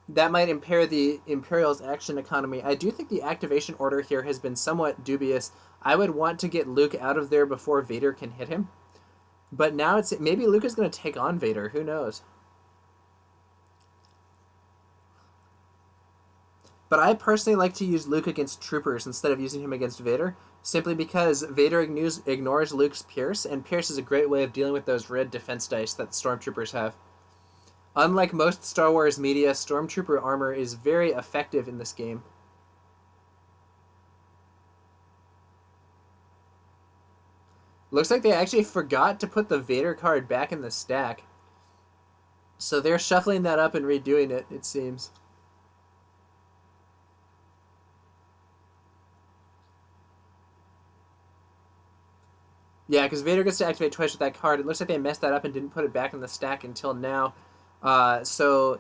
Speaker 2: that might impair the Imperials' action economy. I do think the activation order here has been somewhat dubious. I would want to get Luke out of there before Vader can hit him. But now maybe Luke is going to take on Vader. Who knows? But I personally like to use Luke against troopers instead of using him against Vader, simply because Vader ignores Luke's Pierce, and Pierce is a great way of dealing with those red defense dice that Stormtroopers have. Unlike most Star Wars media, Stormtrooper armor is very effective in this game. Looks like they actually forgot to put the Vader card back in the stack. So they're shuffling that up and redoing it, it seems. Yeah, because Vader gets to activate twice with that card. It looks like they messed that up and didn't put it back in the stack until now. So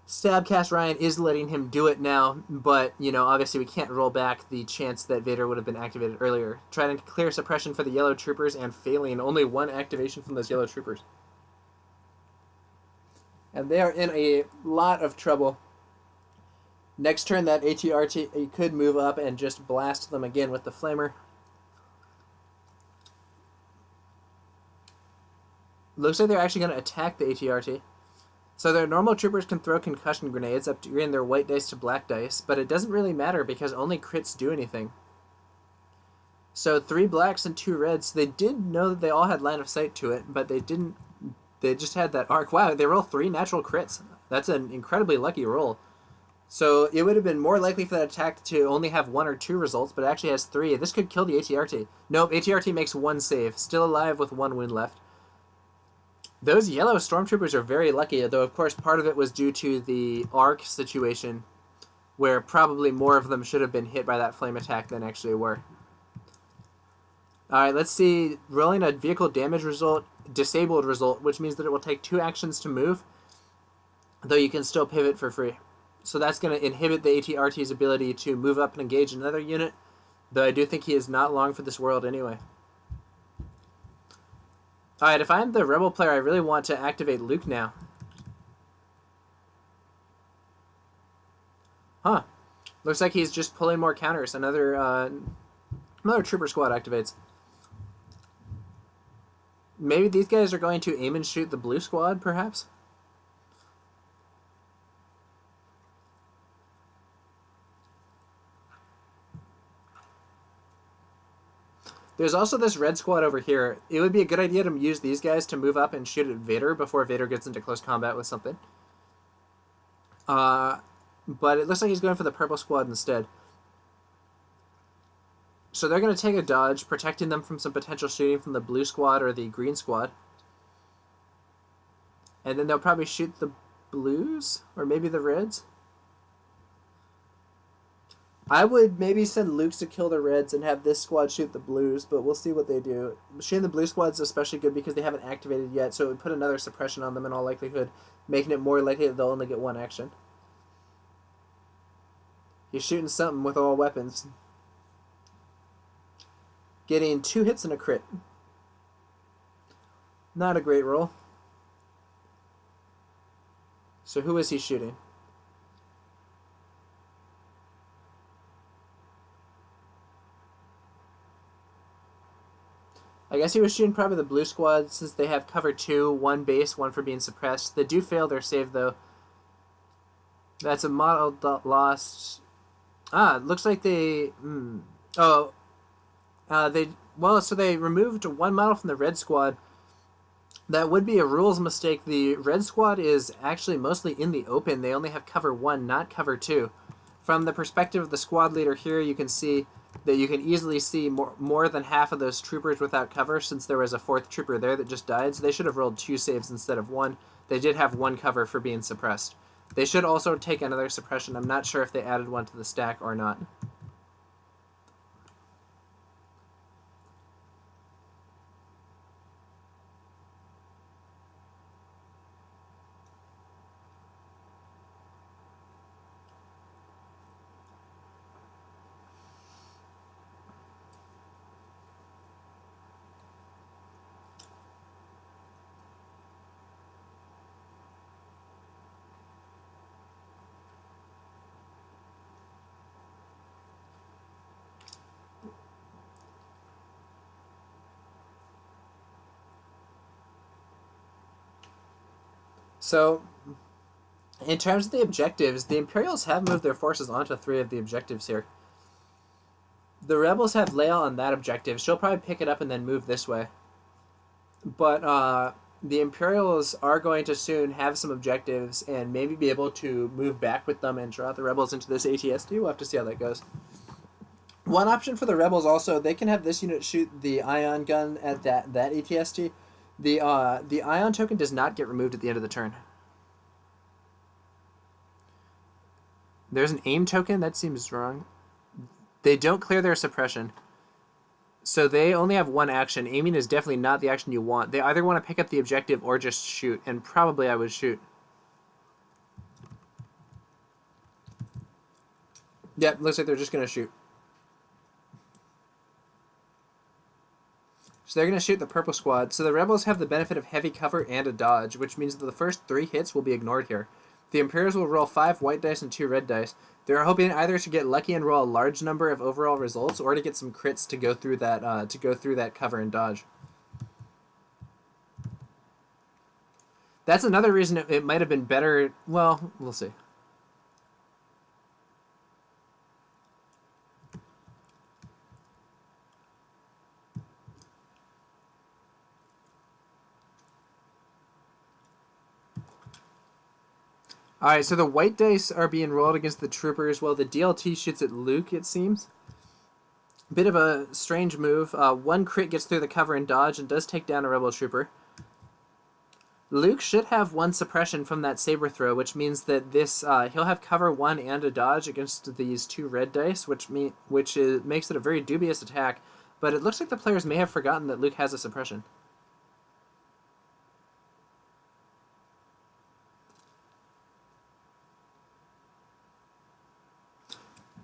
Speaker 2: STABcast Ryan is letting him do it now, but, obviously we can't roll back the chance that Vader would have been activated earlier. Trying to clear suppression for the yellow troopers and failing only 1 activation from those yellow troopers. And they are in a lot of trouble. Next turn, that ATRT could move up and just blast them again with the flamer. Looks like they're actually going to attack the ATRT. So their normal troopers can throw concussion grenades, upgrading their white dice to black dice, but it doesn't really matter because only crits do anything. So 3 blacks and 2 reds. They did know that they all had line of sight to it, but they didn't. They just had that arc. Wow, they roll 3 natural crits. That's an incredibly lucky roll. So it would have been more likely for that attack to only have 1 or 2 results, but it actually has 3. This could kill the ATRT. Nope, ATRT makes 1 save. Still alive with 1 wound left. Those yellow stormtroopers are very lucky, though of course part of it was due to the arc situation, where probably more of them should have been hit by that flame attack than actually were. Alright, let's see. Rolling a vehicle damage result, disabled result, which means that it will take 2 actions to move, though you can still pivot for free. So that's going to inhibit the ATRT's ability to move up and engage another unit, though I do think he is not long for this world anyway. Alright, if I'm the Rebel player, I really want to activate Luke now. Huh. Looks like he's just pulling more counters. Another trooper squad activates. Maybe these guys are going to aim and shoot the blue squad, perhaps? There's also this red squad over here. It would be a good idea to use these guys to move up and shoot at Vader before Vader gets into close combat with something. But it looks like he's going for the purple squad instead. So they're going to take a dodge, protecting them from some potential shooting from the blue squad or the green squad. And then they'll probably shoot the blues, or maybe the reds. I would maybe send Luke to kill the reds and have this squad shoot the blues, but we'll see what they do. Shooting the blue squad's especially good because they haven't activated yet, so it would put another suppression on them in all likelihood, making it more likely that they'll only get one action. He's shooting something with all weapons. Getting 2 hits and a crit. Not a great roll. So who is he shooting? I guess he was shooting probably the blue squad since they have cover 2, 1 base, 1 for being suppressed. They do fail their save though. That's a model lost. It looks like they. So they removed 1 model from the red squad. That would be a rules mistake. The red squad is actually mostly in the open. They only have cover 1, not cover 2. From the perspective of the squad leader here, you can see that you can easily see more than half of those troopers without cover, since there was a 4th trooper there that just died. So they should have rolled 2 saves instead of 1. They did have 1 cover for being suppressed. They should also take another suppression. I'm not sure if they added 1 to the stack or not. So, in terms of the objectives, the Imperials have moved their forces onto 3 of the objectives here. The Rebels have Leia on that objective. She'll probably pick it up and then move this way. But the Imperials are going to soon have some objectives and maybe be able to move back with them and draw the Rebels into this ATST. We'll have to see how that goes. One option for the Rebels also, they can have this unit shoot the ion gun at that ATST. The ion token does not get removed at the end of the turn. There's an aim token? That seems wrong. They don't clear their suppression. So they only have 1 action. Aiming is definitely not the action you want. They either want to pick up the objective or just shoot, and probably I would shoot. Yep, looks like they're just going to shoot. So they're going to shoot the purple squad. So the Rebels have the benefit of heavy cover and a dodge, which means that the first 3 hits will be ignored here. The Imperials will roll 5 white dice and 2 red dice. They're hoping either to get lucky and roll a large number of overall results, or to get some crits to go through that cover and dodge. That's another reason it might have been better. Well, we'll see. Alright, so the white dice are being rolled against the troopers while the DLT shoots at Luke, it seems. Bit of a strange move. 1 crit gets through the cover and dodge and does take down a rebel trooper. Luke should have 1 suppression from that saber throw, which means that this he'll have cover 1 and a dodge against these 2 red dice, which makes it a very dubious attack. But it looks like the players may have forgotten that Luke has a suppression.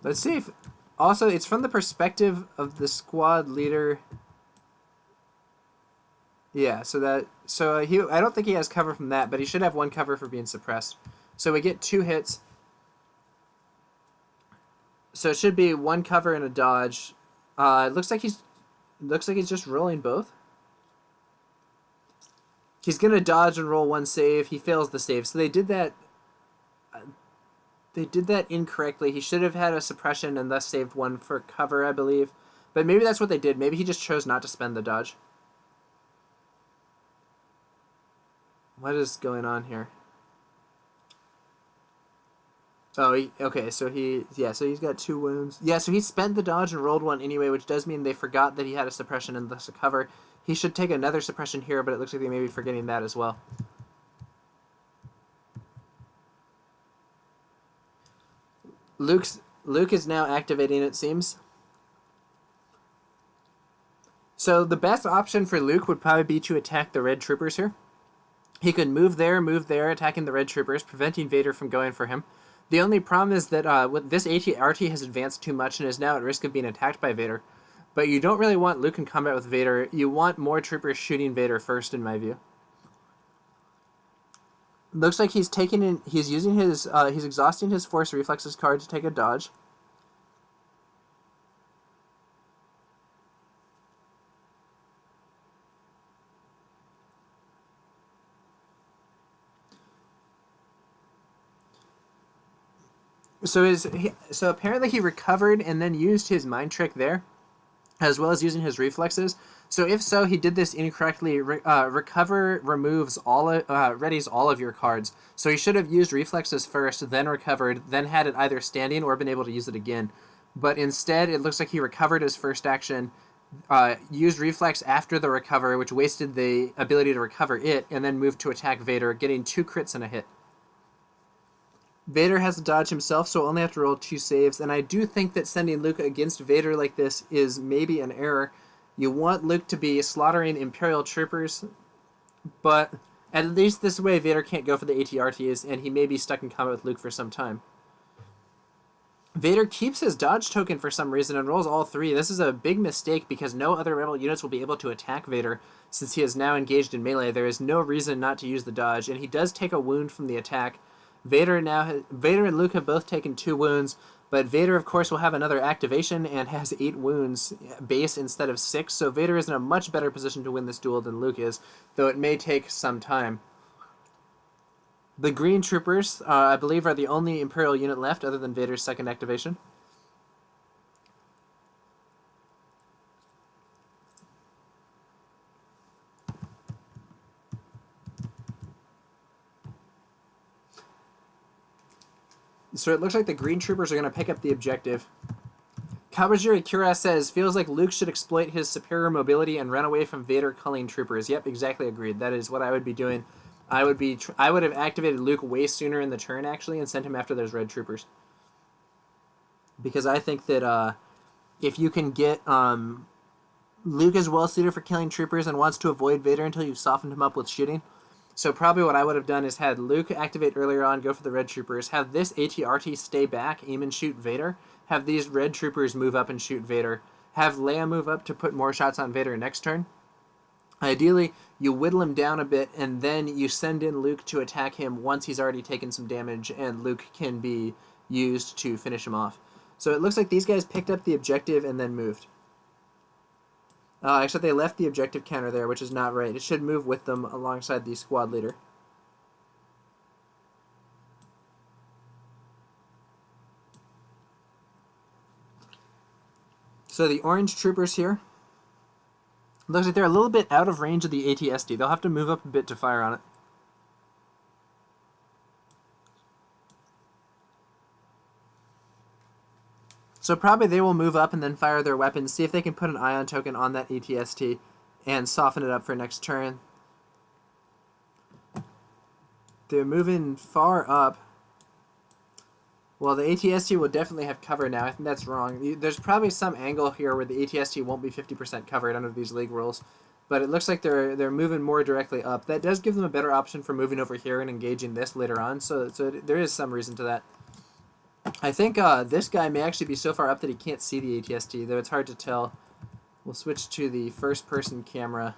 Speaker 2: Let's see if... Also, it's from the perspective of the squad leader. Yeah, I don't think he has cover from that, but he should have 1 cover for being suppressed. So we get 2 hits. So it should be 1 cover and a dodge. It looks like he's just rolling both. He's gonna dodge and roll 1 save. He fails the save. So they did that. They did that incorrectly. He should have had a suppression and thus saved 1 for cover, I believe. But maybe that's what they did. Maybe he just chose not to spend the dodge. What is going on here? Oh, okay, so he's got 2 wounds. Yeah, so he spent the dodge and rolled 1 anyway, which does mean they forgot that he had a suppression and thus a cover. He should take another suppression here, but it looks like they may be forgetting that as well. Luke is now activating, it seems. So the best option for Luke would probably be to attack the red troopers here. He could move there, attacking the red troopers, preventing Vader from going for him. The only problem is that this AT-RT has advanced too much and is now at risk of being attacked by Vader. But you don't really want Luke in combat with Vader. You want more troopers shooting Vader first, in my view. Looks like he's using his, he's exhausting his Force Reflexes card to take a dodge. So apparently he recovered and then used his mind trick there, as well as using his reflexes. So if so, he did this incorrectly. Recover removes readies all of your cards. So he should have used reflexes first, then recovered, then had it either standing or been able to use it again. But instead, it looks like he recovered his first action, used reflex after the recover, which wasted the ability to recover it, and then moved to attack Vader, getting 2 crits and a hit. Vader has to dodge himself, so only have to roll 2 saves, and I do think that sending Luke against Vader like this is maybe an error. You want Luke to be slaughtering Imperial troopers, but at least this way Vader can't go for the AT-RTs, and he may be stuck in combat with Luke for some time. Vader keeps his dodge token for some reason and rolls all 3. This is a big mistake because no other Rebel units will be able to attack Vader since he is now engaged in melee. There is no reason not to use the dodge, and he does take a wound from the attack. Vader and Luke have both taken 2 wounds, but Vader, of course, will have another activation and has 8 wounds base instead of 6, so Vader is in a much better position to win this duel than Luke is, though it may take some time. The green troopers, I believe, are the only Imperial unit left other than Vader's second activation. So it looks like the green troopers are going to pick up the objective. Kawajiri Kira says, feels like Luke should exploit his superior mobility and run away from Vader culling troopers. Yep, exactly agreed. That is what I would be doing. I would have activated Luke way sooner in the turn, actually, and sent him after those red troopers. Because I think that if you can get... Luke is well suited for killing troopers and wants to avoid Vader until you've softened him up with shooting. So probably what I would have done is had Luke activate earlier on, go for the red troopers, have this AT-RT stay back, aim and shoot Vader, have these red troopers move up and shoot Vader, have Leia move up to put more shots on Vader next turn. Ideally, you whittle him down a bit, and then you send in Luke to attack him once he's already taken some damage, and Luke can be used to finish him off. So it looks like these guys picked up the objective and then moved. Except they left the objective counter there, which is not right. It should move with them alongside the squad leader. So the orange troopers here, looks like they're a little bit out of range of the AT-ST. They'll have to move up a bit to fire on it. So probably they will move up and then fire their weapons, see if they can put an ion token on that AT-ST and soften it up for next turn. They're moving far up. Well, the AT-ST will definitely have cover now. I think that's wrong. There's probably some angle here where the AT-ST won't be 50% covered under these league rules, but it looks like they're moving more directly up. That does give them a better option for moving over here and engaging this later on, so there is some reason to that. I think this guy may actually be so far up that he can't see the AT-ST, though it's hard to tell. We'll switch to the first-person camera.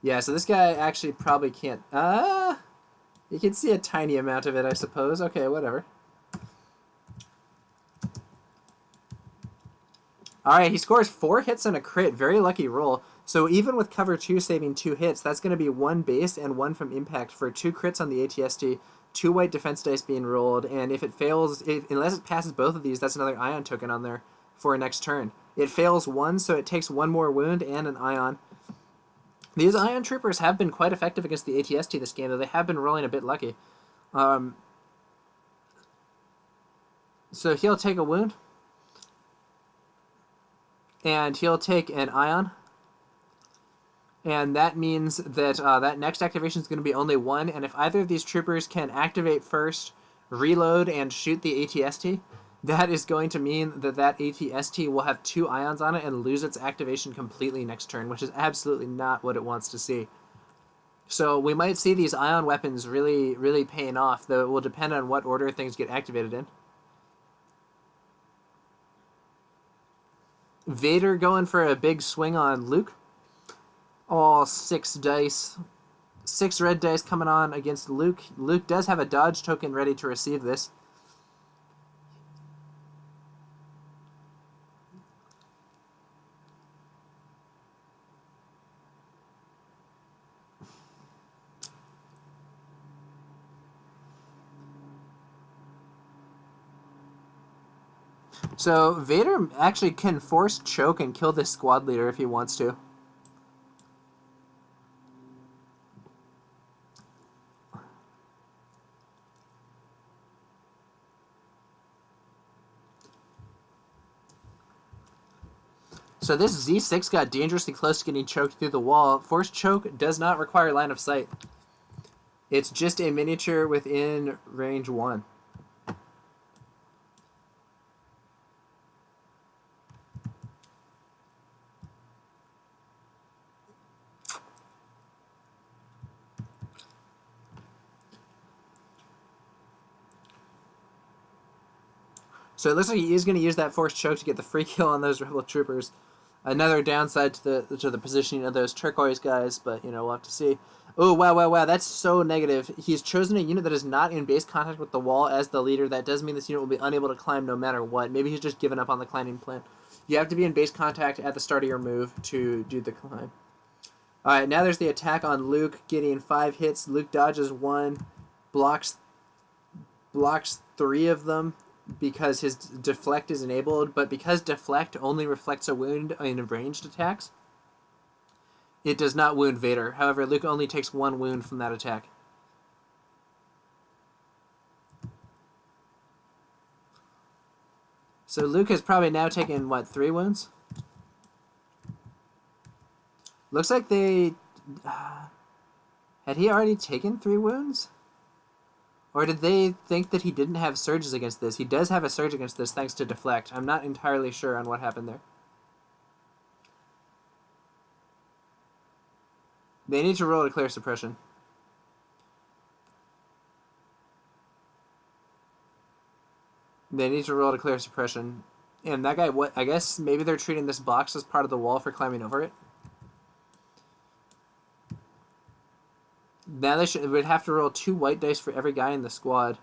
Speaker 2: Yeah, so this guy actually probably can't... you can see a tiny amount of it, I suppose. Okay, whatever. Alright, he scores 4 hits and a crit. Very lucky roll. So even with cover 2 saving 2 hits, that's going to be 1 base and 1 from impact for 2 crits on the ATST, 2 white defense dice being rolled, and if it fails, unless it passes both of these, that's another ion token on there for next turn. It fails 1, so it takes 1 more wound and an ion. These ion troopers have been quite effective against the ATST this game, though they have been rolling a bit lucky. So he'll take a wound, and he'll take an ion. And that means that that next activation is going to be only 1, and if either of these troopers can activate first, reload, and shoot the ATST, that is going to mean that that ATST will have 2 ions on it and lose its activation completely next turn, which is absolutely not what it wants to see. So we might see these ion weapons really, really paying off, though it will depend on what order things get activated in. Vader going for a big swing on Luke. All 6 dice. 6 red dice coming on against Luke. Luke does have a dodge token ready to receive this. So Vader actually can force choke and kill this squad leader if he wants to. So this Z6 got dangerously close to getting choked through the wall. Force choke does not require line of sight. It's just a miniature within range 1. So it looks like he is going to use that force choke to get the free kill on those rebel troopers. Another downside to the positioning of those turquoise guys, but you know, we'll have to see. Oh, wow, that's so negative. He's chosen a unit that is not in base contact with the wall as the leader. That does mean this unit will be unable to climb no matter what. Maybe he's just given up on the climbing plan. You have to be in base contact at the start of your move to do the climb. Alright, now there's the attack on Luke, getting 5 hits. Luke dodges 1, blocks 3 of them, because his deflect is enabled, but because deflect only reflects a wound in ranged attacks, it does not wound Vader. However, Luke only takes 1 wound from that attack. So Luke has probably now taken, what, 3 wounds? Looks like they... had he already taken 3 wounds? Or did they think that he didn't have surges against this? He does have a surge against this thanks to deflect. I'm not entirely sure on what happened there. They need to roll to clear suppression. They need to roll to clear suppression. And that guy, what? I guess maybe they're treating this box as part of the wall for climbing over it. Now they would have to roll 2 white dice for every guy in the squad.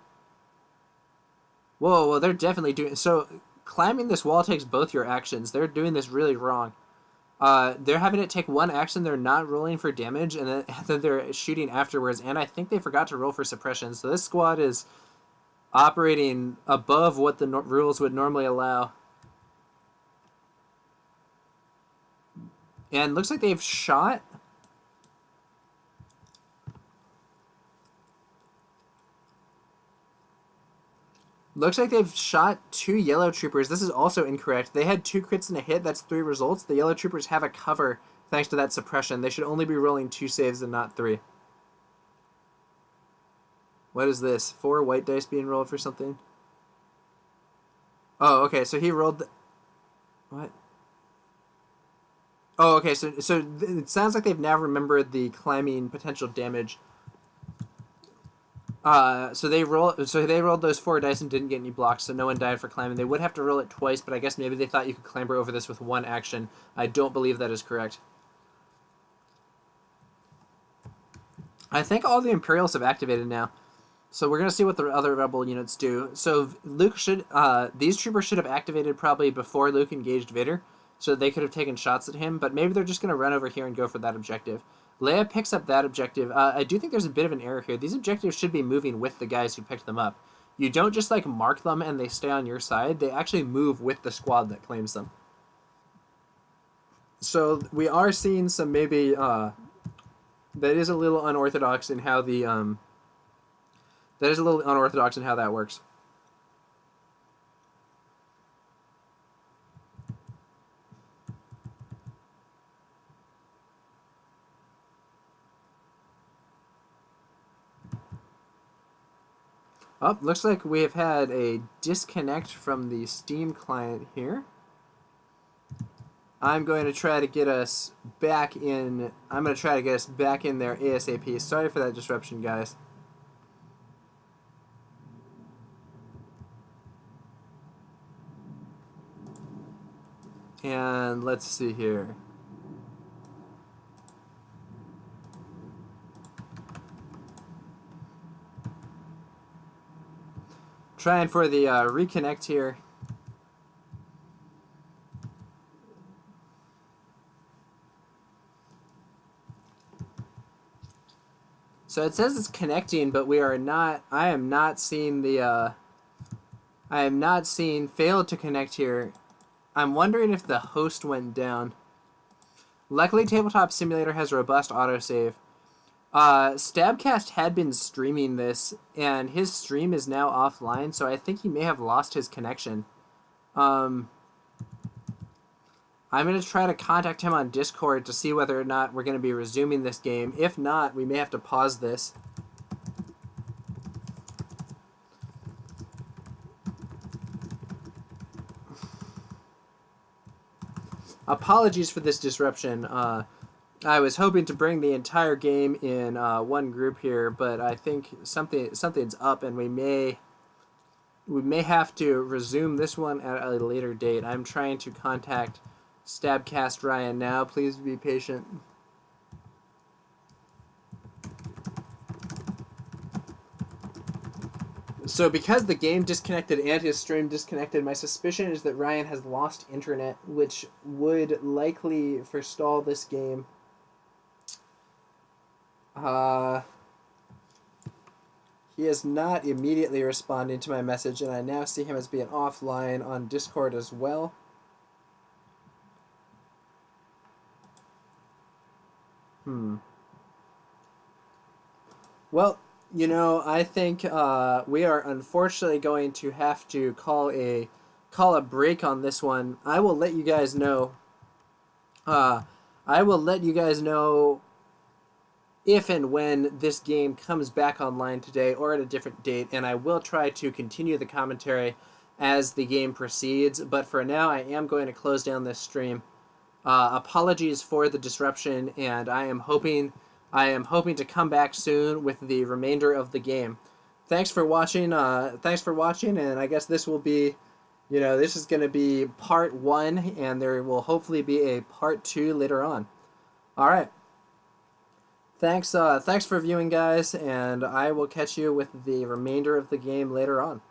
Speaker 2: Whoa, well, they're definitely doing... So, climbing this wall takes both your actions. They're doing this really wrong. They're having it take 1 action, they're not rolling for damage, and then they're shooting afterwards, and I think they forgot to roll for suppression. So this squad is operating above what the rules would normally allow. And looks like they've shot... Looks like they've shot 2 yellow troopers. This is also incorrect. They had 2 crits and a hit. That's 3 results. The yellow troopers have a cover thanks to that suppression. They should only be rolling 2 saves and not 3. What is this? 4 white dice being rolled for something? Oh, okay. So he rolled... What? Oh, okay. So it sounds like they've now remembered the climbing potential damage. So they rolled those 4 dice and didn't get any blocks, so no one died for climbing. They would have to roll it twice, but I guess maybe they thought you could clamber over this with 1 action. I don't believe that is correct. I think all the Imperials have activated now. So we're going to see what the other Rebel units do. So Luke should... these troopers should have activated probably before Luke engaged Vader. so they could have taken shots at him, but maybe they're just going to run over here and go for that objective. Leia picks up that objective. I do think there's a bit of an error here. These objectives should be moving with the guys who picked them up. You don't just like mark them and they stay on your side. They actually move with the squad that claims them. So we are seeing some maybe that is a little unorthodox in how the that works. Oh, looks like we have had a disconnect from the Steam client here. I'm going to try to get us back in. I'm going to try to get us back in there ASAP. Sorry for that disruption, guys. And let's see here. Trying for the reconnect here. So it says it's connecting, but we are not. I am not seeing the. I am not seeing failed to connect here. I'm wondering if the host went down. Luckily, Tabletop Simulator has robust autosave. STABcast had been streaming this, and his stream is now offline, so I think he may have lost his connection. I'm going to try to contact him on Discord to see whether or not we're going to be resuming this game. If not, we may have to pause this. Apologies for this disruption. I was hoping to bring the entire game in one group here, but I think something's up, and we may have to resume this one at a later date. I'm trying to contact STABcast Ryan now. Please be patient. So because the game disconnected and his stream disconnected, my suspicion is that Ryan has lost internet, which would likely forestall this game. He is not immediately responding to my message, and I now see him as being offline on Discord as well. Well, you know, I think we are unfortunately going to have to call a break on this one. I will let you guys know. I will let you guys know if and when this game comes back online today or at a different date, and I will try to continue the commentary as the game proceeds. But for now, I am going to close down this stream. Apologies for the disruption, and I am hoping to come back soon with the remainder of the game. Thanks for watching. And I guess this will be, this is going to be part 1, and there will hopefully be a part 2 later on. All right. Thanks for viewing, guys, and I will catch you with the remainder of the game later on.